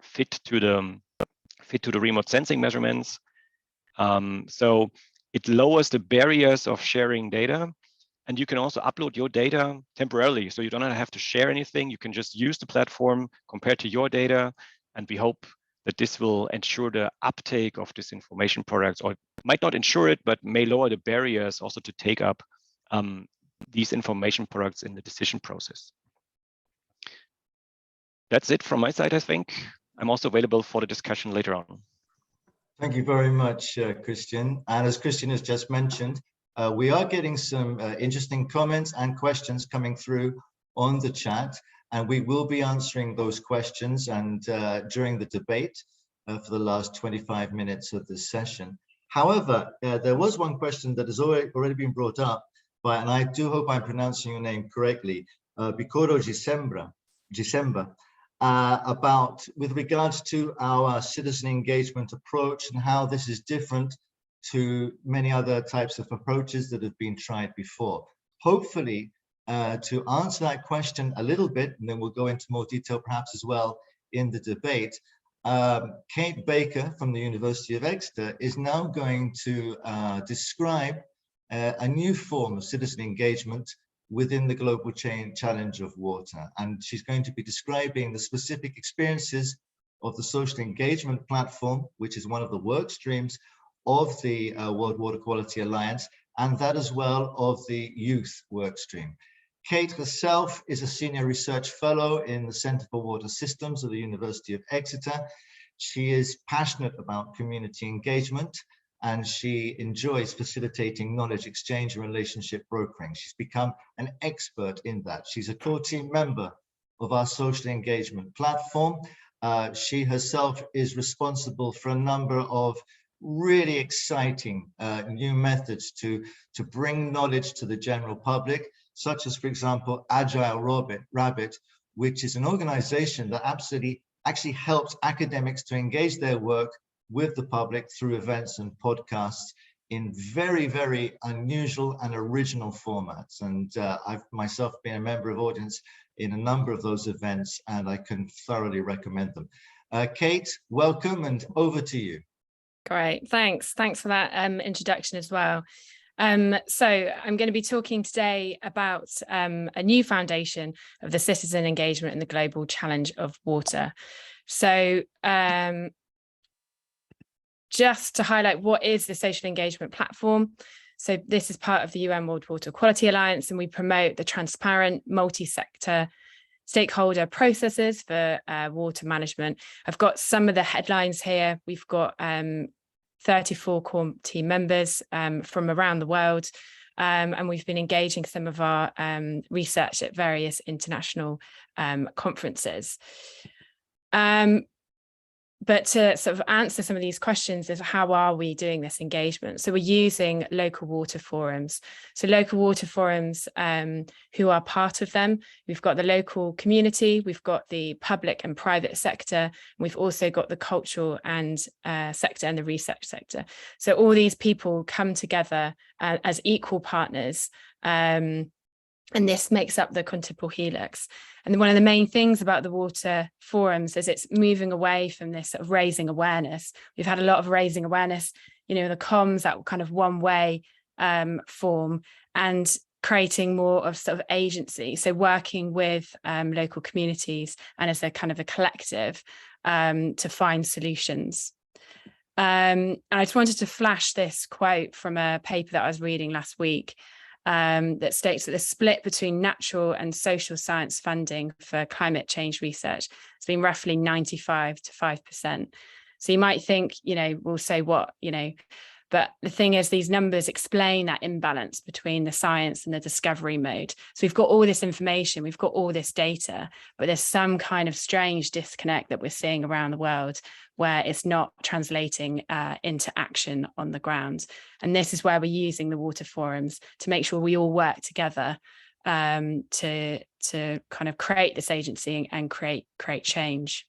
fit to the remote sensing measurements. So it lowers the barriers of sharing data, and you can also upload your data temporarily. So you don't have to share anything. You can just use the platform compared to your data, and we hope that this will ensure the uptake of this information products, or might not ensure it, but may lower the barriers also to take up these information products in the decision process. That's it from my side, I think. I'm also available for the discussion later on. Thank you very much, Christian. And as Christian has just mentioned, we are getting some interesting comments and questions coming through on the chat, and we will be answering those questions and during the debate for the last 25 minutes of this session. However, there was one question that has already been brought up by, and I do hope I'm pronouncing your name correctly, Bicoro Gisemba. with regards to our citizen engagement approach and how this is different to many other types of approaches that have been tried before. Hopefully, to answer that question a little bit, and then we'll go into more detail perhaps as well in the debate, Kate Baker from the University of Exeter is now going to describe a new form of citizen engagement within the global challenge of water. And she's going to be describing the specific experiences of the social engagement platform, which is one of the work streams of the World Water Quality Alliance, and that as well of the youth work stream. Kate herself is a senior research fellow in the Center for Water Systems of the University of Exeter. She is passionate about community engagement, and she enjoys facilitating knowledge exchange and relationship brokering. She's become an expert in that. She's a core team member of our social engagement platform. She herself is responsible for a number of really exciting new methods to bring knowledge to the general public, such as, for example, Agile Rabbit, which is an organization that actually helps academics to engage their work with the public through events and podcasts in very, very unusual and original formats. And I've myself been a member of audience in a number of those events, and I can thoroughly recommend them. Kate, welcome, and over to you. Great, thanks for that introduction as well. So I'm going to be talking today about a new foundation of the citizen engagement in the global challenge of water. So just to highlight, what is the social engagement platform? So this is part of the UN World Water Quality Alliance, and we promote the transparent multi-sector stakeholder processes for water management. I've got some of the headlines here. We've got 34 core team members from around the world, and we've been engaging some of our research at various international conferences. But to sort of answer some of these questions is, how are we doing this engagement? So we're using local water forums. So local water forums, who are part of them, we've got the local community, we've got the public and private sector, and we've also got the cultural and sector and the research sector. So all these people come together as equal partners, and this makes up the Contempor Helix. And one of the main things about the water forums is it's moving away from this sort of raising awareness. We've had a lot of raising awareness, you know, the comms, that kind of one way form, and creating more of sort of agency. So working with local communities and as a kind of a collective to find solutions. And I just wanted to flash this quote from a paper that I was reading last week, that states that the split between natural and social science funding for climate change research has been roughly 95 to 5%. So you might think, you know, we'll say what, you know, but the thing is, these numbers explain that imbalance between the science and the discovery mode. So we've got all this information, we've got all this data, but there's some kind of strange disconnect that we're seeing around the world where it's not translating into action on the ground. And this is where we're using the water forums to make sure we all work together to kind of create this agency and create change.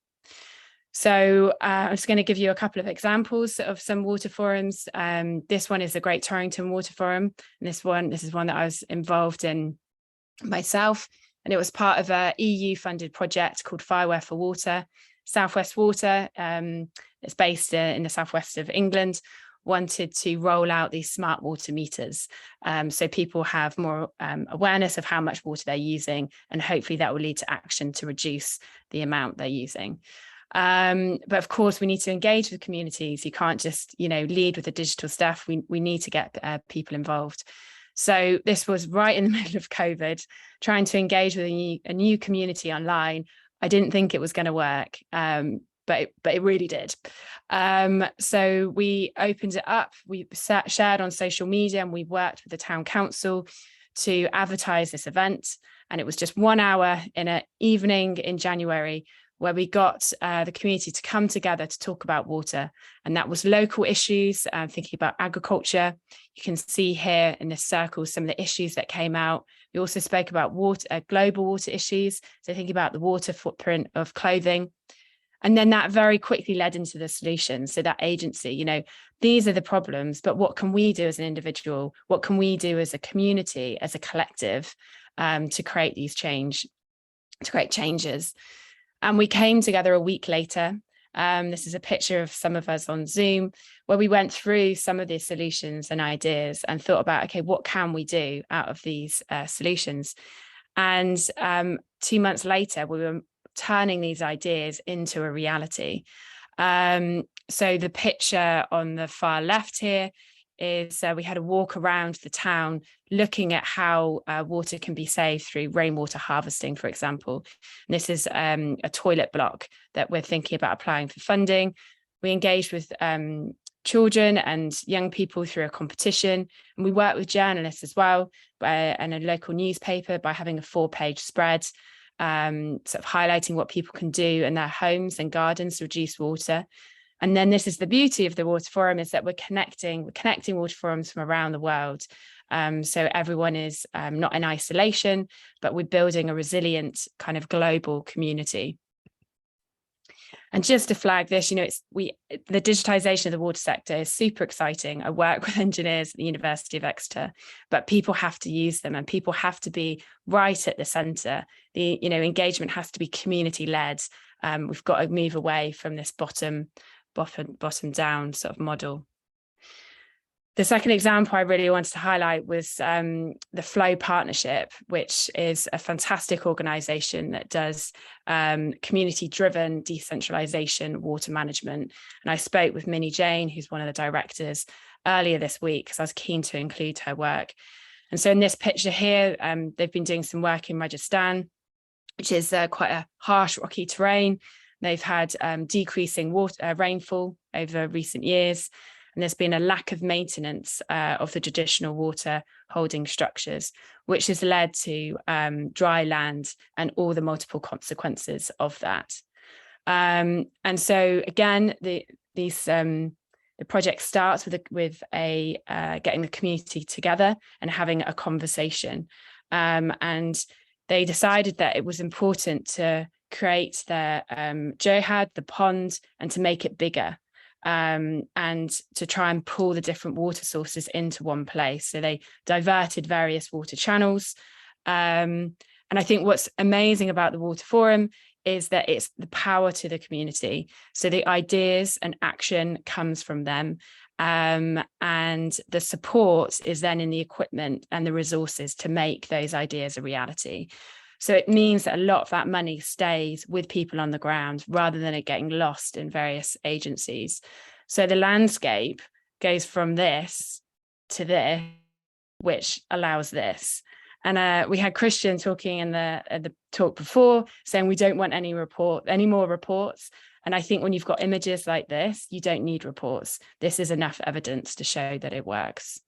So I'm just going to give you a couple of examples of some water forums. This one is the Great Torrington Water Forum. And this is one that I was involved in myself. And it was part of a EU-funded project called Fireware for Water. Southwest Water, it's based in the southwest of England, wanted to roll out these smart water meters. So people have more awareness of how much water they're using, and hopefully that will lead to action to reduce the amount they're using. But of course, we need to engage with communities. You can't just, you know, lead with the digital stuff. We need to get people involved. So this was right in the middle of COVID, trying to engage with a new community online. I didn't think it was going to work, but it really did. So we opened it up. We shared on social media, and we worked with the town council to advertise this event. And it was just 1 hour in an evening in January, where we got the community to come together to talk about water. And that was local issues, thinking about agriculture. You can see here in this circle some of the issues that came out. We also spoke about water, global water issues. So thinking about the water footprint of clothing. And then that very quickly led into the solutions. So that agency, you know, these are the problems, but what can we do as an individual? What can we do as a community, as a collective, to create these changes? And we came together a week later. This is a picture of some of us on Zoom, where we went through some of these solutions and ideas and thought about, okay, what can we do out of these solutions? And 2 months later, we were turning these ideas into a reality. So the picture on the far left here is we had a walk around the town looking at how water can be saved through rainwater harvesting, for example. And this is a toilet block that we're thinking about applying for funding. We engaged with children and young people through a competition, and we worked with journalists as well, and a local newspaper by having a 4-page spread, sort of highlighting what people can do in their homes and gardens to reduce water. And then this is the beauty of the Water Forum, is that we're connecting water forums from around the world. So everyone is not in isolation, but we're building a resilient kind of global community. And just to flag this, you know, the digitization of the water sector is super exciting. I work with engineers at the University of Exeter, but people have to use them and people have to be right at the center. The, you know, engagement has to be community led. We've got to move away from this bottom down sort of model. The second example I really wanted to highlight was the Flow Partnership, which is a fantastic organization that does community-driven decentralization water management. And I spoke with Minnie Jane, who's one of the directors, earlier this week, because I was keen to include her work. And so in this picture here, they've been doing some work in Rajasthan, which is quite a harsh, rocky terrain. They've had decreasing rainfall over recent years. And there's been a lack of maintenance of the traditional water holding structures, which has led to dry land and all the multiple consequences of that. And so again, the project starts with getting the community together and having a conversation. And they decided that it was important to create their Johad, the pond, and to make it bigger. And to try and pull the different water sources into one place. So they diverted various water channels. And I think what's amazing about the Water Forum is that it's the power to the community. So the ideas and action comes from them. And the support is then in the equipment and the resources to make those ideas a reality. So it means that a lot of that money stays with people on the ground rather than it getting lost in various agencies. So the landscape goes from this to this, which allows this. And we had Christian talking in the talk before, saying we don't want any more reports. And I think when you've got images like this, you don't need reports. This is enough evidence to show that it works.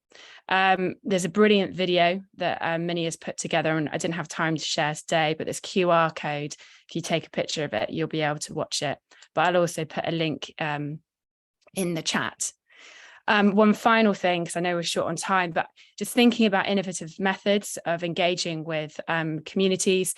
There's a brilliant video that Minnie has put together, and I didn't have time to share today, but this QR code, if you take a picture of it, you'll be able to watch it. But I'll also put a link in the chat. One final thing, because I know we're short on time, but just thinking about innovative methods of engaging with communities,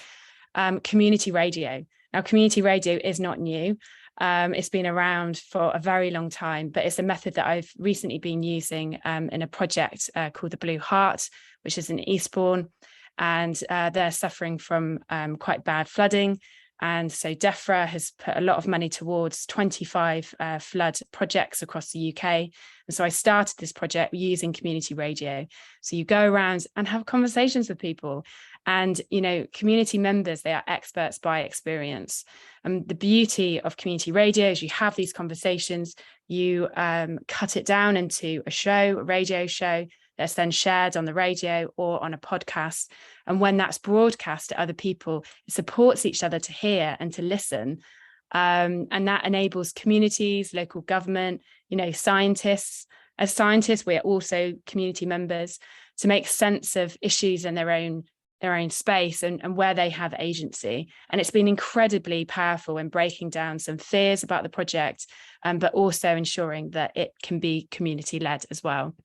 community radio. Now, community radio is not new. It's been around for a very long time, but it's a method that I've recently been using in a project called the Blue Heart, which is in Eastbourne, and they're suffering from quite bad flooding. And so DEFRA has put a lot of money towards 25 flood projects across the UK. And so I started this project using community radio. So you go around and have conversations with people. And, you know, community members, they are experts by experience. And the beauty of community radio is you have these conversations, you cut it down into a radio show that's then shared on the radio or on a podcast. And when that's broadcast to other people, it supports each other to hear and to listen. And that enables communities, local government, you know, scientists. As scientists, we're also community members to make sense of issues in their own their own space and where they have agency. And it's been incredibly powerful in breaking down some fears about the project, but also ensuring that it can be community-led as well.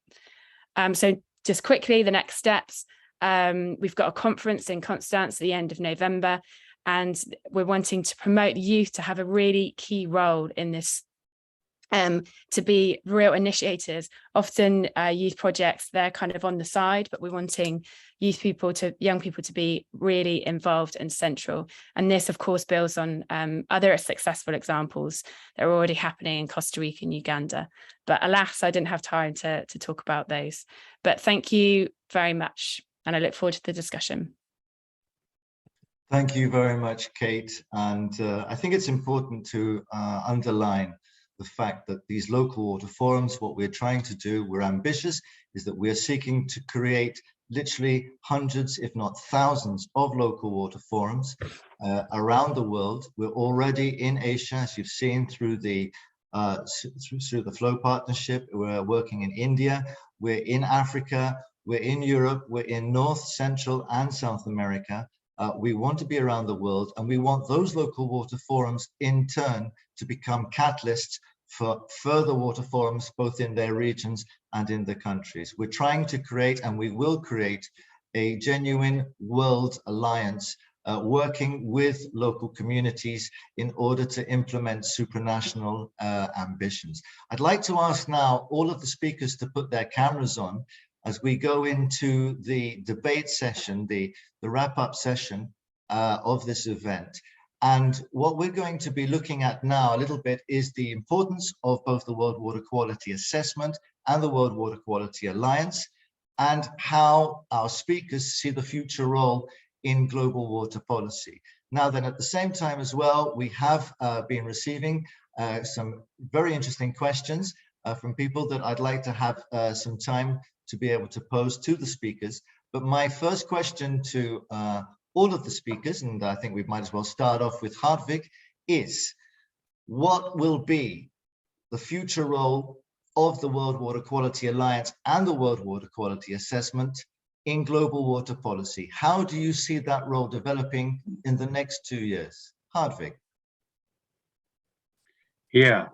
So just quickly, the next steps. We've got a conference in Constance at the end of November, and we're wanting to promote youth to have a really key role in this, to be real initiators. Often youth projects, they're kind of on the side, but we're wanting young people to be really involved and central. And this, of course, builds on other successful examples that are already happening in Costa Rica and Uganda. But alas, I didn't have time to talk about those. But thank you very much, and I look forward to the discussion. Thank you very much, Kate. And I think it's important to underline the fact that these local water forums, what we're trying to do, we're ambitious, is that we're seeking to create literally hundreds, if not thousands, of local water forums around the world. We're already in Asia, as you've seen through the Flow Partnership. We're working in India, we're in Africa, we're in Europe, we're in North, Central, and South America. We want to be around the world, and we want those local water forums in turn to become catalysts for further water forums, both in their regions and in the countries. We're trying to create, and we will create, a genuine world alliance working with local communities in order to implement supranational ambitions. I'd like to ask now all of the speakers to put their cameras on as we go into the debate session, the wrap-up session of this event. And what we're going to be looking at now a little bit is the importance of both the World Water Quality Assessment and the World Water Quality Alliance, and how our speakers see the future role in global water policy. Now then, at the same time as well, we have been receiving some very interesting questions from people that I'd like to have some time to be able to pose to the speakers. But my first question to all of the speakers, and I think we might as well start off with Hartwig, is what will be the future role of the World Water Quality Alliance and the World Water Quality Assessment in global water policy? How do you see that role developing in the next 2 years? Hartwig. Yeah,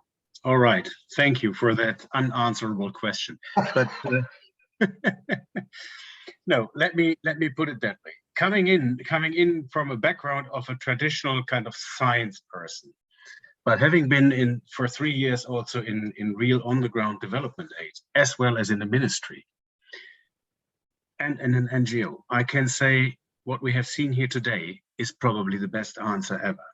all right. Thank you for that unanswerable question. But no, let me put it that way. Coming in from a background of a traditional kind of science person, but having been in for 3 years also in real on-the-ground development aid, as well as in the ministry and in an NGO, I can say what we have seen here today is probably the best answer ever.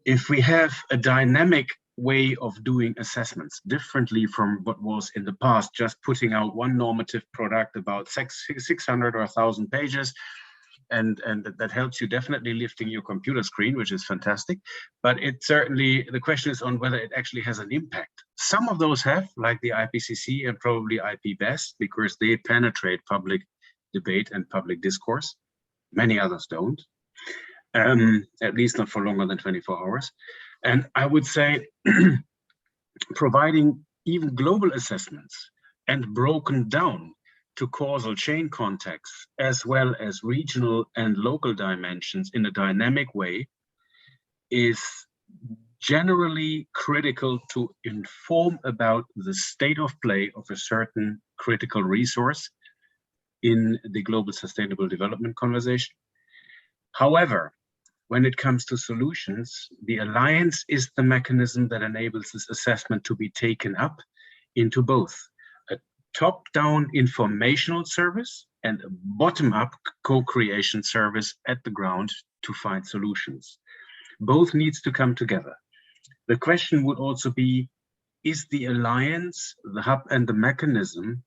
If we have a dynamic way of doing assessments differently from what was in the past, just putting out one normative product about 600 or 1,000 pages, and that helps you definitely lifting your computer screen, which is fantastic. But it certainly, the question is on whether it actually has an impact. Some of those have, like the IPCC and probably IPBES, because they penetrate public debate and public discourse. Many others don't, at least not for longer than 24 hours. And I would say providing even global assessments and broken down to causal chain contexts, as well as regional and local dimensions in a dynamic way, is generally critical to inform about the state of play of a certain critical resource in the global sustainable development conversation. However, when it comes to solutions, the alliance is the mechanism that enables this assessment to be taken up into both a top-down informational service and a bottom-up co-creation service at the ground to find solutions. Both needs to come together. The question would also be, is the alliance the hub and the mechanism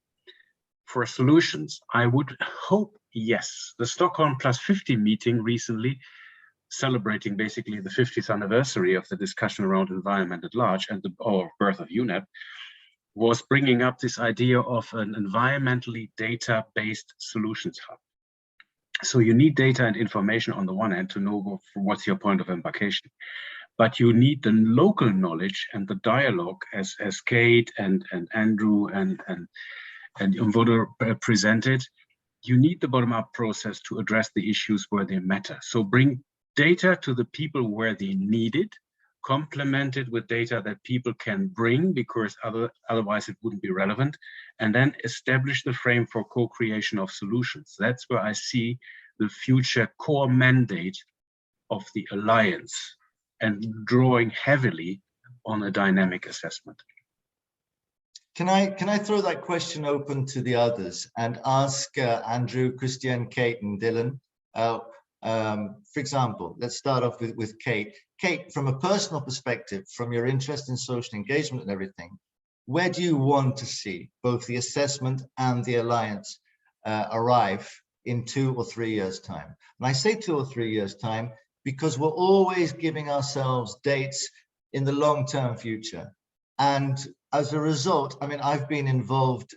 for solutions? I would hope yes. The Stockholm +50 meeting recently, celebrating basically the 50th anniversary of the discussion around environment at large and the birth of UNEP, was bringing up this idea of an environmentally data-based solutions hub. So you need data and information on the one hand to know what's your point of embarkation, but you need the local knowledge and the dialogue, as Kate and Andrew and Umvodo presented. you need the bottom-up process to address the issues where they matter. So bring data to the people where they need it, complement it with data that people can bring, because otherwise it wouldn't be relevant, and then establish the frame for co-creation of solutions. That's where I see the future core mandate of the Alliance, and drawing heavily on a dynamic assessment. Can I throw that question open to the others and ask Andrew, Christian, Kate, and Dylan? For example, let's start off with Kate. Kate, from a personal perspective, from your interest in social engagement and everything, where do you want to see both the assessment and the Alliance arrive in 2 or 3 years' time? And I say 2 or 3 years' time because we're always giving ourselves dates in the long-term future. And as a result, I mean, I've been involved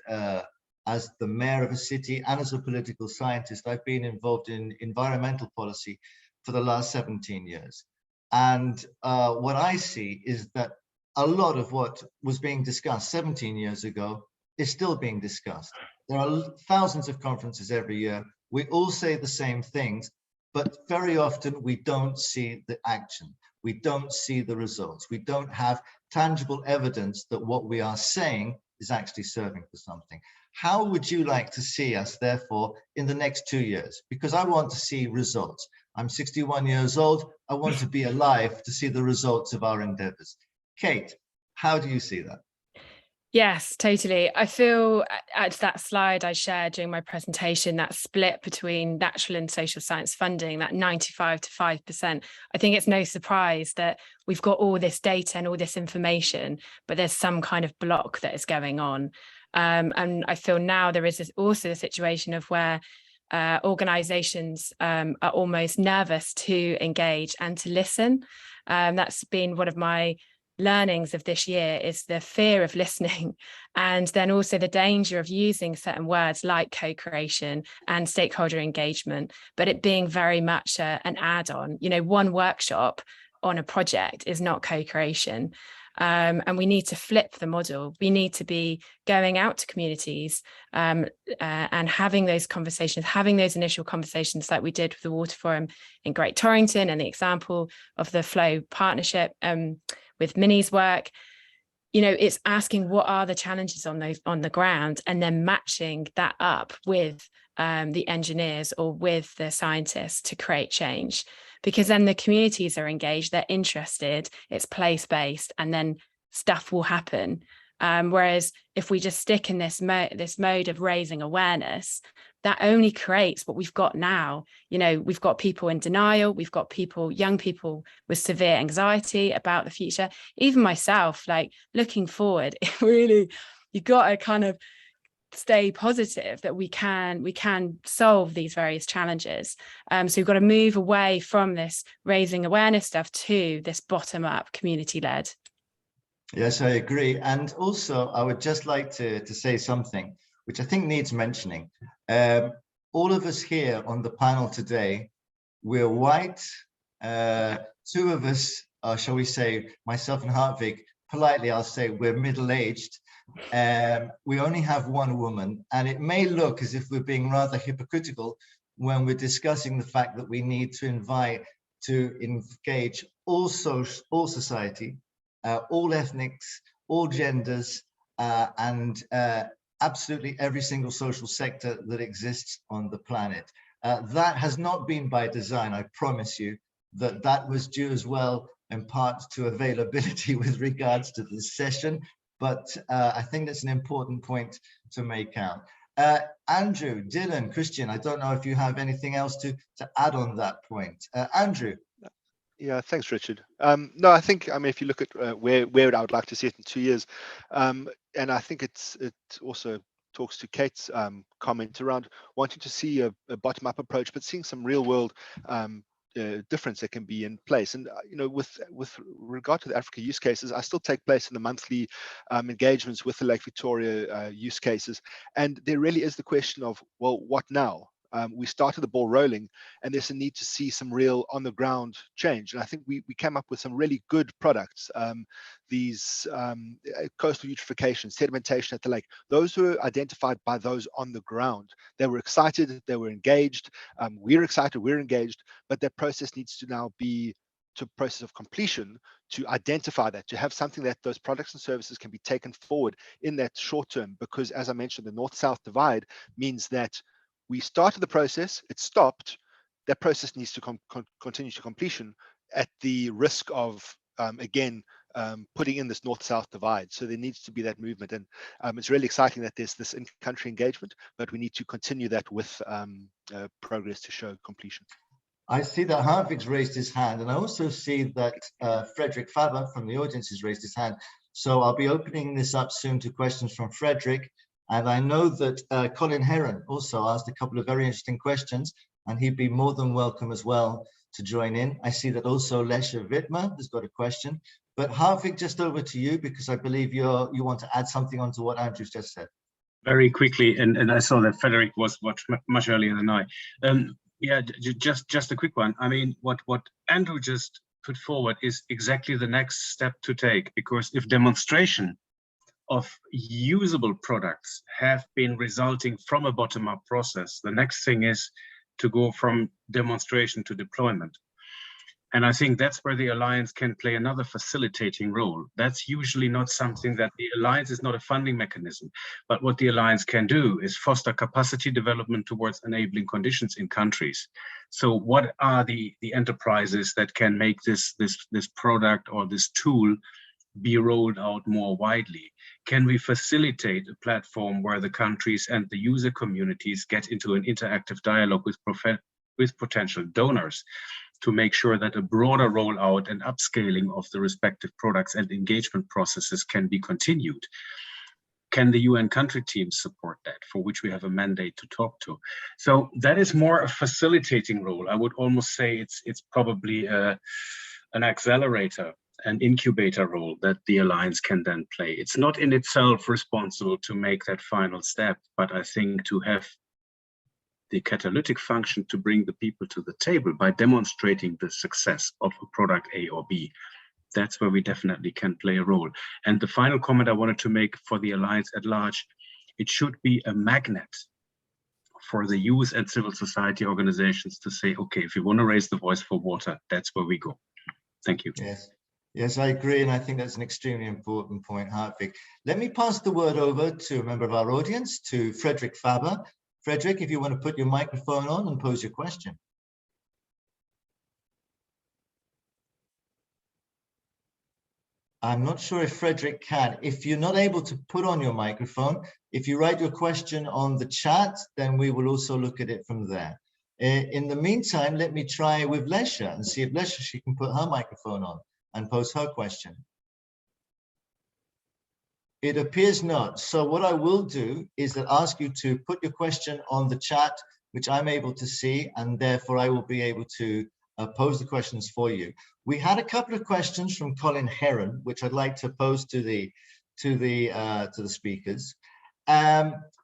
as the mayor of a city and as a political scientist. I've been involved in environmental policy for the last 17 years. And what I see is that a lot of what was being discussed 17 years ago is still being discussed. There are thousands of conferences every year. We all say the same things, but very often we don't see the action. We don't see the results. We don't have tangible evidence that what we are saying is actually serving for something. How would you like to see us, therefore, in the next 2 years? Because I want to see results. I'm 61 years old. I want to be alive to see the results of our endeavors. Kate, how do you see that? Yes, totally. I feel at that slide I shared during my presentation, that split between natural and social science funding, that 95 to 5%. I think it's no surprise that we've got all this data and all this information, but there's some kind of block that is going on. And I feel now there is also a situation of where organizations are almost nervous to engage and to listen. That's been one of my learnings of this year, is the fear of listening, and then also the danger of using certain words like co-creation and stakeholder engagement, but it being very much an add-on. You know, one workshop on a project is not co-creation. And we need to flip the model. We need to be going out to communities and having those conversations, having those initial conversations like we did with the Water Forum in Great Torrington, and the example of the Flow partnership with Minnie's work. You know, it's asking what are the challenges on the ground, and then matching that up with the engineers or with the scientists to create change. Because then the communities are engaged, they're interested, it's place-based, and then stuff will happen. Whereas if we just stick in this mode of raising awareness, that only creates what we've got now. You know, we've got people in denial, we've got people, young people with severe anxiety about the future. Even myself, like looking forward, it really, you got to kind of stay positive that we can solve these various challenges. So we've got to move away from this raising awareness stuff to this bottom-up community-led. Yes, I agree. And also, I would just like to say something which I think needs mentioning. All of us here on the panel today, we're white. 2 of us, shall we say, myself and Hartwig, politely I'll say we're middle-aged. We only have 1 woman, and it may look as if we're being rather hypocritical when we're discussing the fact that we need to engage all society, all ethnics, all genders, and absolutely every single social sector that exists on the planet. That has not been by design. I promise you that was due as well in part to availability with regards to this session. But I think that's an important point to make out. Andrew, Dylan, Christian, I don't know if you have anything else to add on that point. Andrew. Yeah, thanks, Richard. No, I think, I mean, if you look at where I would like to see it in 2 years, and I think it also talks to Kate's comment around wanting to see a bottom-up approach, but seeing some real-world difference that can be in place. And you know, with regard to the Africa use cases, I still take place in the monthly engagements with the Lake Victoria use cases, and there really is the question of, well, what now? we started the ball rolling, and there's a need to see some real on the ground change. And I think we came up with some really good products. These coastal eutrophication, sedimentation at the lake, those were identified by those on the ground. They were excited, they were engaged. We're excited, we're engaged, but that process needs to now be to process of completion to identify that, to have something that those products and services can be taken forward in that short term. Because as I mentioned, the north-south divide means that we started the process, it stopped, that process needs to continue to completion at the risk of, again, putting in this north-south divide. So there needs to be that movement. And it's really exciting that there's this in-country engagement, but we need to continue that with progress to show completion. I see that Hartwig's raised his hand, and I also see that Frederick Faber from the audience has raised his hand. So I'll be opening this up soon to questions from Frederick. And I know that Colin Heron also asked a couple of very interesting questions, and he'd be more than welcome as well to join in. I see that also Lesha Wittmer has got a question. But Hartwig, just over to you, because I believe you want to add something onto what Andrew's just said. Very quickly, and I saw that Frederick was much earlier than I. Yeah, just a quick one. I mean, what Andrew just put forward is exactly the next step to take, because if demonstration of usable products have been resulting from a bottom-up process, the next thing is to go from demonstration to deployment. And I think that's where the Alliance can play another facilitating role. That's usually not something that the Alliance is not a funding mechanism, but what the Alliance can do is foster capacity development towards enabling conditions in countries. So what are the enterprises that can make this product or this tool be rolled out more widely? Can we facilitate a platform where the countries and the user communities get into an interactive dialogue with potential donors to make sure that a broader rollout and upscaling of the respective products and engagement processes can be continued? Can the UN country teams support that, for which we have a mandate to talk to? So that is more a facilitating role. I would almost say it's probably an accelerator, an incubator role that the Alliance can then play. It's not in itself responsible to make that final step, but I think to have the catalytic function to bring the people to the table by demonstrating the success of a product A or B. That's where we definitely can play a role. And the final comment I wanted to make for the Alliance at large, it should be a magnet for the youth and civil society organizations to say, okay, if you want to raise the voice for water, that's where we go. Thank you. Yes, I agree. And I think that's an extremely important point, Hartwig. Let me pass the word over to a member of our audience, to Frederick Faber. Frederick, if you want to put your microphone on and pose your question. I'm not sure if Frederick can. If you're not able to put on your microphone, if you write your question on the chat, then we will also look at it from there. In the meantime, let me try with Lesha and see if Lesha, she can put her microphone on and pose her question. It appears not. So what I will do is that ask you to put your question on the chat, which I'm able to see, and therefore I will be able to pose the questions for you. We had a couple of questions from Colin Heron, which I'd like to pose to the speakers.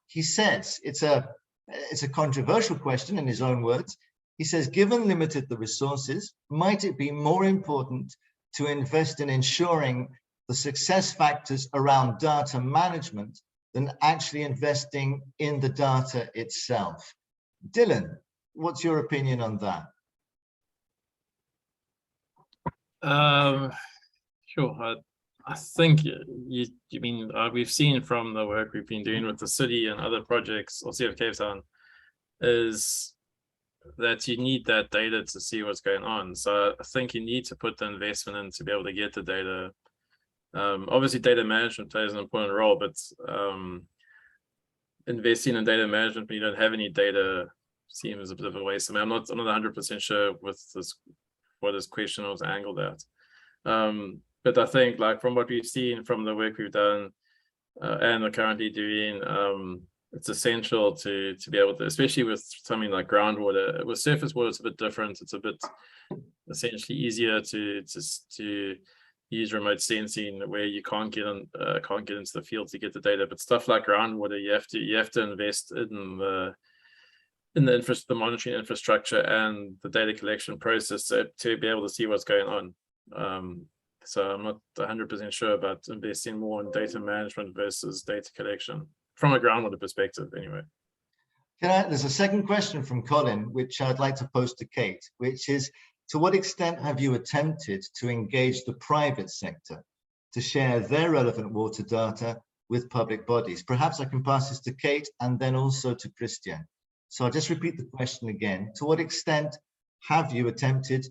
He says it's a controversial question in his own words. He says, given limited the resources, might it be more important to invest in ensuring the success factors around data management than actually investing in the data itself? Dylan, what's your opinion on that? Sure. I think you mean we've seen from the work we've been doing with the city and other projects, or City of Cape Town, is that you need that data to see what's going on. So I think you need to put the investment in to be able to get the data. Obviously, data management plays an important role, but investing in data management when you don't have any data seems a bit of a waste. I mean, I'm not 100% sure with this what this question was angled at. But I think, like, from what we've seen from the work we've done and are currently doing, it's essential to be able to, especially with something like groundwater. With surface water, it's a bit different. It's a bit essentially easier to use remote sensing where you can't get into the field to get the data. But stuff like groundwater, you have to invest in in the monitoring infrastructure and the data collection process to be able to see what's going on. So I'm not 100% sure about investing more in data management versus data collection from a groundwater perspective anyway. There's a second question from Colin, which I'd like to pose to Kate, which is, to what extent have you attempted to engage the private sector to share their relevant water data with public bodies? Perhaps I can pass this to Kate and then also to Christian. So I'll just repeat the question again. To what extent have you attempted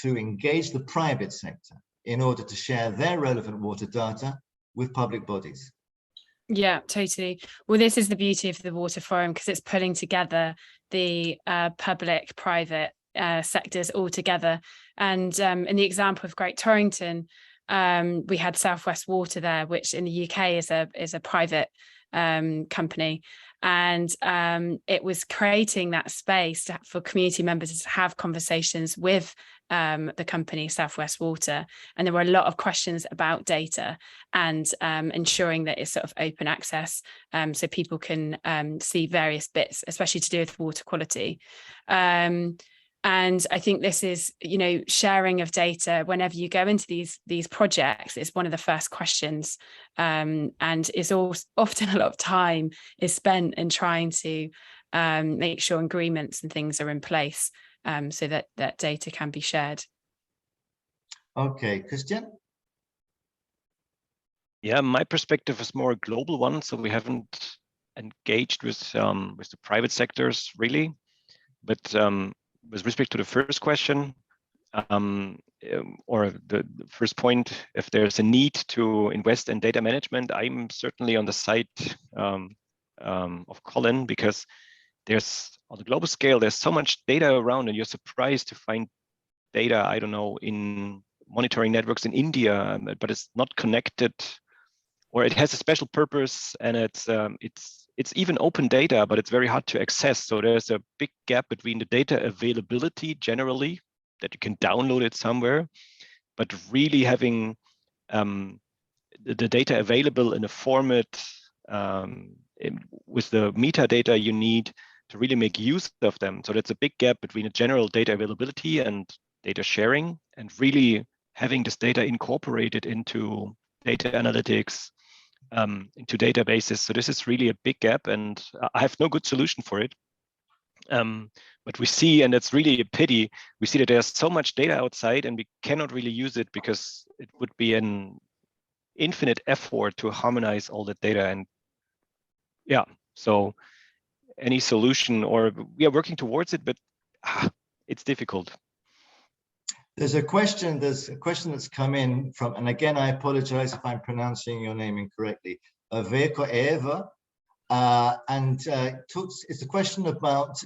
to engage the private sector in order to share their relevant water data with public bodies? Yeah, totally. Well, this is the beauty of the Water Forum, because it's pulling together the public, private sectors all together. And in the example of Great Torrington, we had Southwest Water there, which in the UK is a private company. And it was creating that space for community members to have conversations with the company Southwest Water, and there were a lot of questions about data and ensuring that it's sort of open access, so people can see various bits, especially to do with water quality. And I think this is, sharing of data whenever you go into these projects is one of the first questions, and it's often a lot of time is spent in trying to make sure agreements and things are in place, so that data can be shared. Okay, Christian? Yeah, my perspective is more a global one. So we haven't engaged with the private sectors really, but with respect to the first question, or the first point, if there's a need to invest in data management, I'm certainly on the side of Colin, because there's, on the global scale, there's so much data around, and you're surprised to find data, I don't know, in monitoring networks in India, but it's not connected, or it has a special purpose, and it's even open data, but it's very hard to access. So there's a big gap between the data availability generally, that you can download it somewhere, but really having the data available in a format with the metadata you need to really make use of them. So that's a big gap between a general data availability and data sharing, and really having this data incorporated into data analytics, into databases. So this is really a big gap, and I have no good solution for it. But we see, and it's really a pity, we see that there's so much data outside and we cannot really use it, because it would be an infinite effort to harmonize all the data. And yeah, so any solution, or we are working towards it, but it's difficult. There's a question that's come in from, and again, I apologize if I'm pronouncing your name incorrectly, Veko Eva, and it's a question about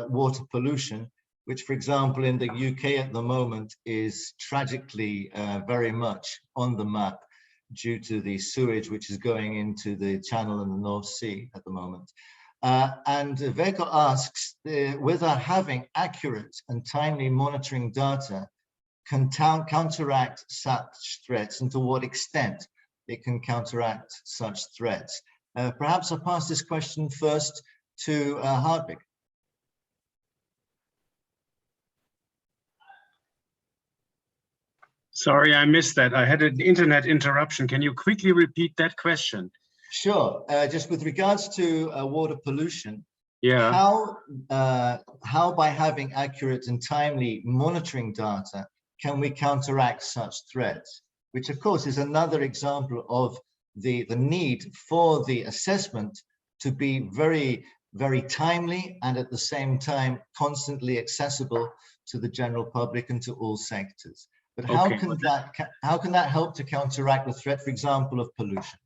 water pollution, which, for example, in the UK at the moment is tragically very much on the map due to the sewage which is going into the Channel and the North Sea at the moment. And Veko asks whether having accurate and timely monitoring data can counteract such threats, and to what extent it can counteract such threats. Perhaps I'll pass this question first to Hartwig. Sorry, I missed that. I had an internet interruption. Can you quickly repeat that question? Sure. Just with regards to water pollution, yeah, how by having accurate and timely monitoring data can we counteract such threats? Which, of course, is another example of the need for the assessment to be very, very timely, and at the same time constantly accessible to the general public and to all sectors. But how can that help to counteract the threat, for example, of pollution?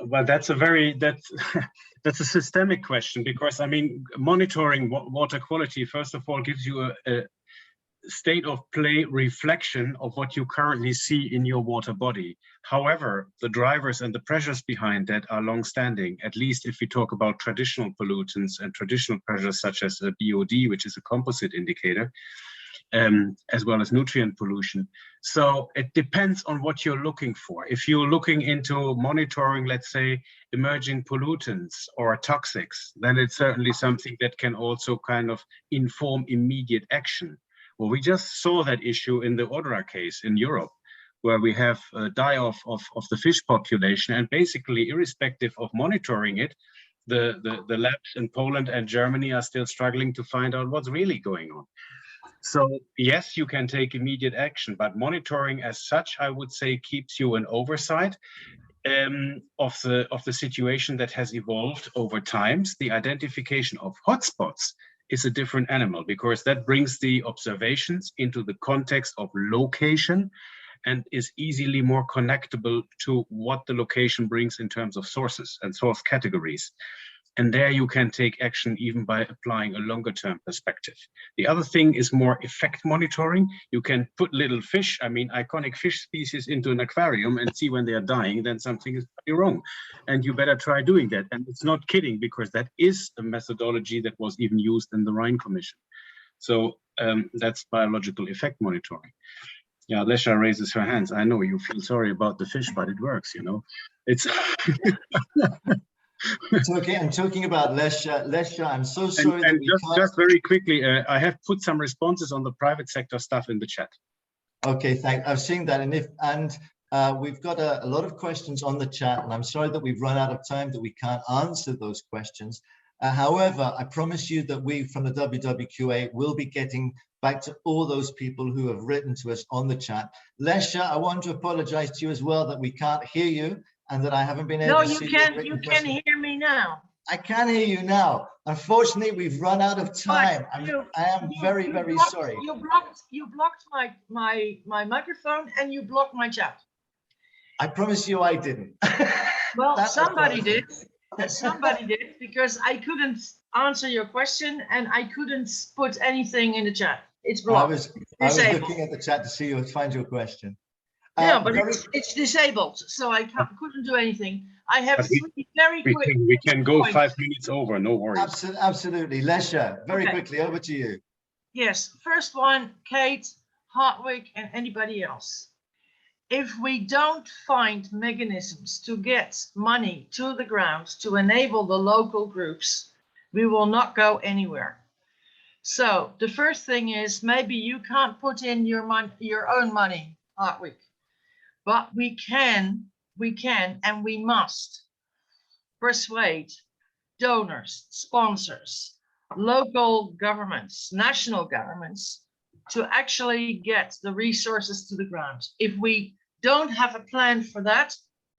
Well, that's a systemic question, because I mean, monitoring water quality, first of all, gives you a state of play reflection of what you currently see in your water body. However, the drivers and the pressures behind that are long-standing, at least if we talk about traditional pollutants and traditional pressures such as BOD, which is a composite indicator. as well as nutrient pollution. So it depends on what you're looking for. If you're looking into monitoring, let's say, emerging pollutants or toxics, then it's certainly something that can also kind of inform immediate action. Well, we just saw that issue in the Odra case in Europe, where we have a die-off of the fish population, and basically, irrespective of monitoring it, the labs in Poland and Germany are still struggling to find out what's really going on. So yes, you can take immediate action, but monitoring as such, I would say, keeps you an oversight of the situation that has evolved over times. The identification of hotspots is a different animal, because that brings the observations into the context of location and is easily more connectable to what the location brings in terms of sources and source categories. And there you can take action even by applying a longer term perspective. The other thing is more effect monitoring. You can put little fish, I mean, iconic fish species into an aquarium and see when they are dying, then something is wrong. And you better try doing that. And it's not kidding, because that is a methodology that was even used in the Rhine Commission. So that's biological effect monitoring. Yeah, Lesha raises her hands. I know you feel sorry about the fish, but it works, you know. It's I'm talking about Lesha, I'm so sorry and that just very quickly, I have put some responses on the private sector stuff in the chat. Okay, I've seen that, and we've got a lot of questions on the chat, and I'm sorry that we've run out of time, that we can't answer those questions. However, I promise you that we from the WWQA will be getting back to all those people who have written to us on the chat. Lesha, I want to apologize to you as well that we can't hear you and that I haven't been able to see you. No, you can hear me now. I can hear you now. Unfortunately, we've run out of time. I am very, very sorry. You blocked my microphone and you blocked my chat. I promise you I didn't. Well, somebody did. Somebody did, because I couldn't answer your question and I couldn't put anything in the chat. It's blocked. I was looking at the chat to see you find your question. Yeah, but it's disabled, so I couldn't do anything. I have three very quick. We can go points. 5 minutes over, no worries. Absolutely. Lesha, very quickly, over to you. Yes, first one, Kate, Hartwig, and anybody else. If we don't find mechanisms to get money to the ground to enable the local groups, we will not go anywhere. So the first thing is, maybe you can't put in your own money, Hartwig, but we can and we must persuade donors, sponsors, local governments, national governments to actually get the resources to the ground. If we don't have a plan for that,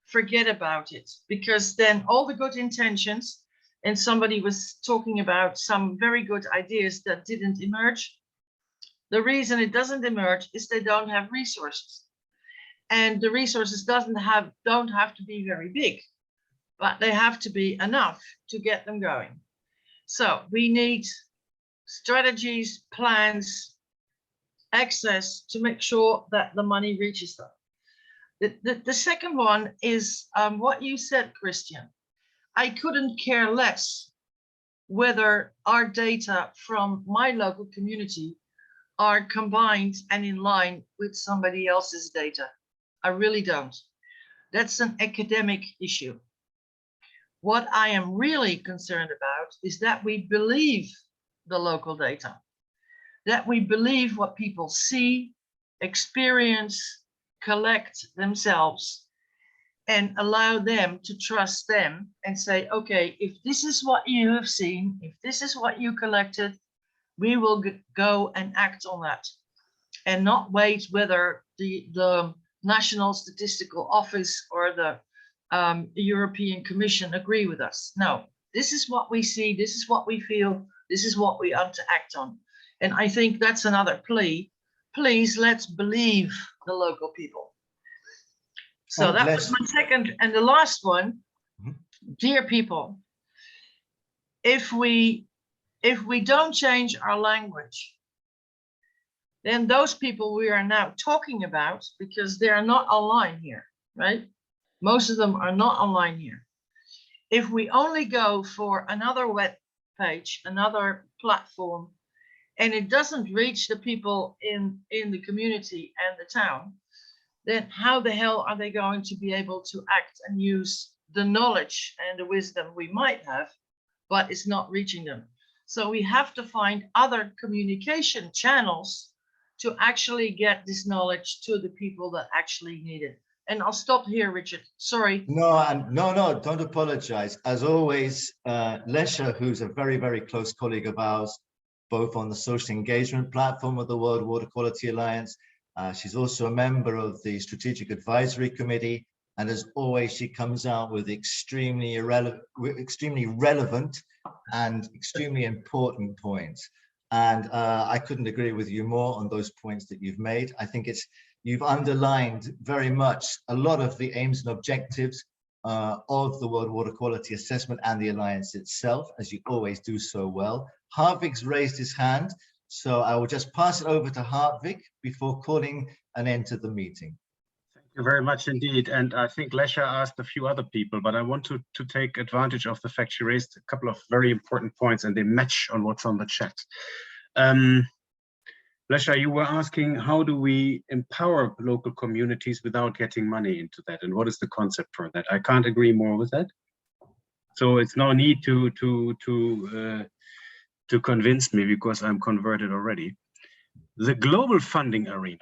forget about it, because then all the good intentions, and somebody was talking about some very good ideas that didn't emerge. The reason it doesn't emerge is they don't have resources. And the resources don't have to be very big, but they have to be enough to get them going. So we need strategies, plans, access to make sure that the money reaches them. The second one is what you said, Christian. I couldn't care less whether our data from my local community are combined and in line with somebody else's data. I really don't. That's an academic issue. What I am really concerned about is that we believe the local data, that we believe what people see, experience, collect themselves, and allow them to trust them and say, okay, if this is what you have seen, if this is what you collected, we will go and act on that, and not wait whether the National Statistical Office or the European Commission agree with us. No, this is what we see, this is what we feel, this is what we want to act on. And I think that's another plea. Please, let's believe the local people. So that was my second and the last one. Dear people, if we don't change our language, then those people we are now talking about, because they are not online here, right? Most of them are not online here. If we only go for another web page, another platform, and it doesn't reach the people in the community and the town, then how the hell are they going to be able to act and use the knowledge and the wisdom we might have, but it's not reaching them? So we have to find other communication channels to actually get this knowledge to the people that actually need it. And I'll stop here, Richard. Sorry. No, don't apologize. As always, Lesha, who's a very, very close colleague of ours, both on the social engagement platform of the World Water Quality Alliance. She's also a member of the Strategic Advisory Committee. And as always, she comes out with extremely relevant and extremely important points. And I couldn't agree with you more on those points that you've made. I think you've underlined very much a lot of the aims and objectives of the World Water Quality Assessment and the Alliance itself, as you always do so well. Hartwig's raised his hand, so I will just pass it over to Hartwig before calling an end to the meeting. Thank you very much indeed. And I think Lesha asked a few other people, but I want to take advantage of the fact she raised a couple of very important points and they match on what's on the chat. Lesha, you were asking, how do we empower local communities without getting money into that? And what is the concept for that? I can't agree more with that. So it's no need to convince me, because I'm converted already. The global funding arena,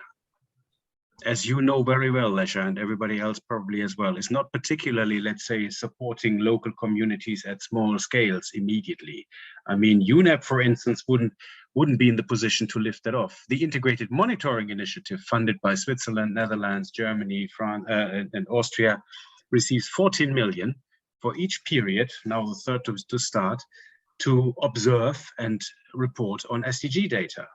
as you know very well, Lesha, and everybody else probably as well, is not particularly, let's say, supporting local communities at small scales immediately. I mean, UNEP, for instance, wouldn't be in the position to lift that off. The Integrated Monitoring Initiative, funded by Switzerland, Netherlands, Germany, France, and Austria, receives 14 million for each period, now the third to start, to observe and report on SDG data.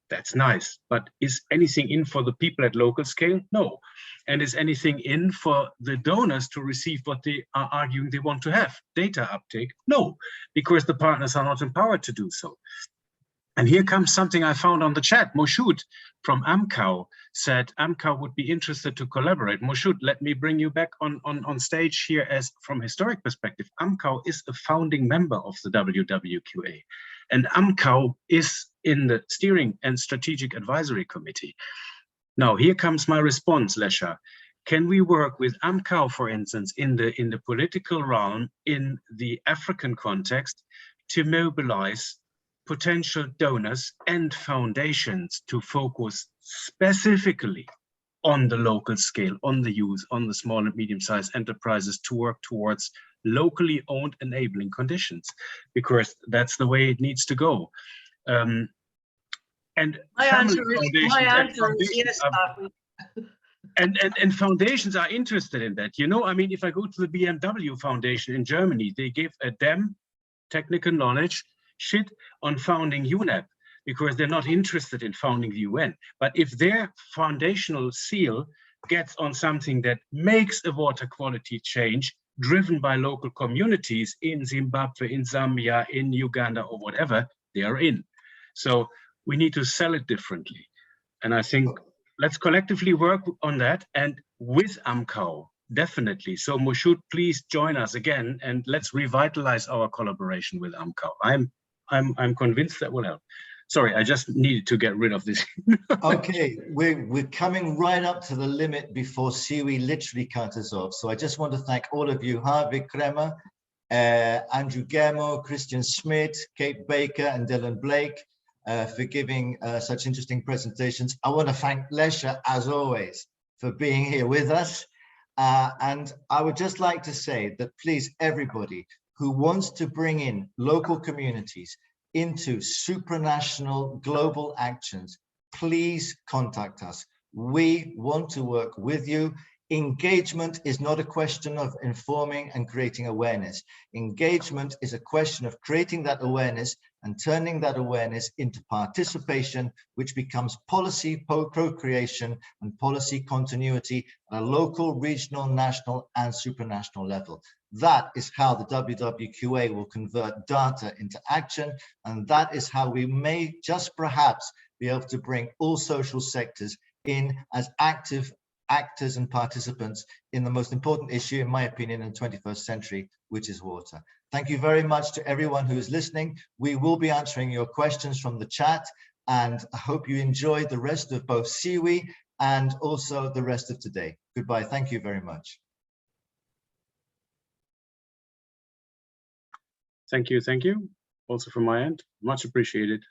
That's nice, but is anything in for the people at local scale? No. And is anything in for the donors to receive what they are arguing they want to have, data uptake? No, because the partners are not empowered to do so. And here comes something I found on the chat. Moshood from AMCAO said AMCAO would be interested to collaborate. Moshood, let me bring you back on stage here. As from historic perspective, AMCAO is a founding member of the WWQA. And AMCAO is in the Steering and Strategic Advisory Committee. Now, here comes my response, Lesha. Can we work with AMCAO, for instance, in the political realm, in the African context, to mobilize potential donors and foundations to focus specifically on the local scale, on the youth, on the small and medium-sized enterprises, to work towards locally owned enabling conditions, because that's the way it needs to go. And My answer is yes. And foundations are interested in that. You know, I mean, if I go to the BMW Foundation in Germany, they give a damn technical knowledge shit on founding UNEP, because they're not interested in founding the UN. But if their foundational seal gets on something that makes a water quality change driven by local communities in Zimbabwe, in Zambia, in Uganda, or whatever, they are in. So we need to sell it differently. And I think let's collectively work on that, and with AMCAO, definitely. So Moshood, please join us again, and let's revitalize our collaboration with AMCAO. I'm convinced that will help. Sorry, I just needed to get rid of this. Okay, we're coming right up to the limit before Siwi literally cut us off. So I just want to thank all of you, Hartwig Kremer, Andrew Gemo, Christian Schmidt, Kate Baker, and Dylan Blake for giving such interesting presentations. I want to thank Lesha, as always, for being here with us. And I would just like to say that please, everybody who wants to bring in local communities into supranational global actions, please contact us. We want to work with you. Engagement is not a question of informing and creating awareness. Engagement is a question of creating that awareness and turning that awareness into participation, which becomes policy co-creation and policy continuity at a local, regional, national, and supranational level. That is how the WWQA will convert data into action, and that is how we may just perhaps be able to bring all social sectors in as active actors and participants in the most important issue, in my opinion, in the 21st century, which is water. Thank you very much to everyone who is listening. We will be answering your questions from the chat. and I hope you enjoy the rest of both Siwi and also the rest of today. Goodbye. Thank you very much. Thank you. Also from my end, much appreciated.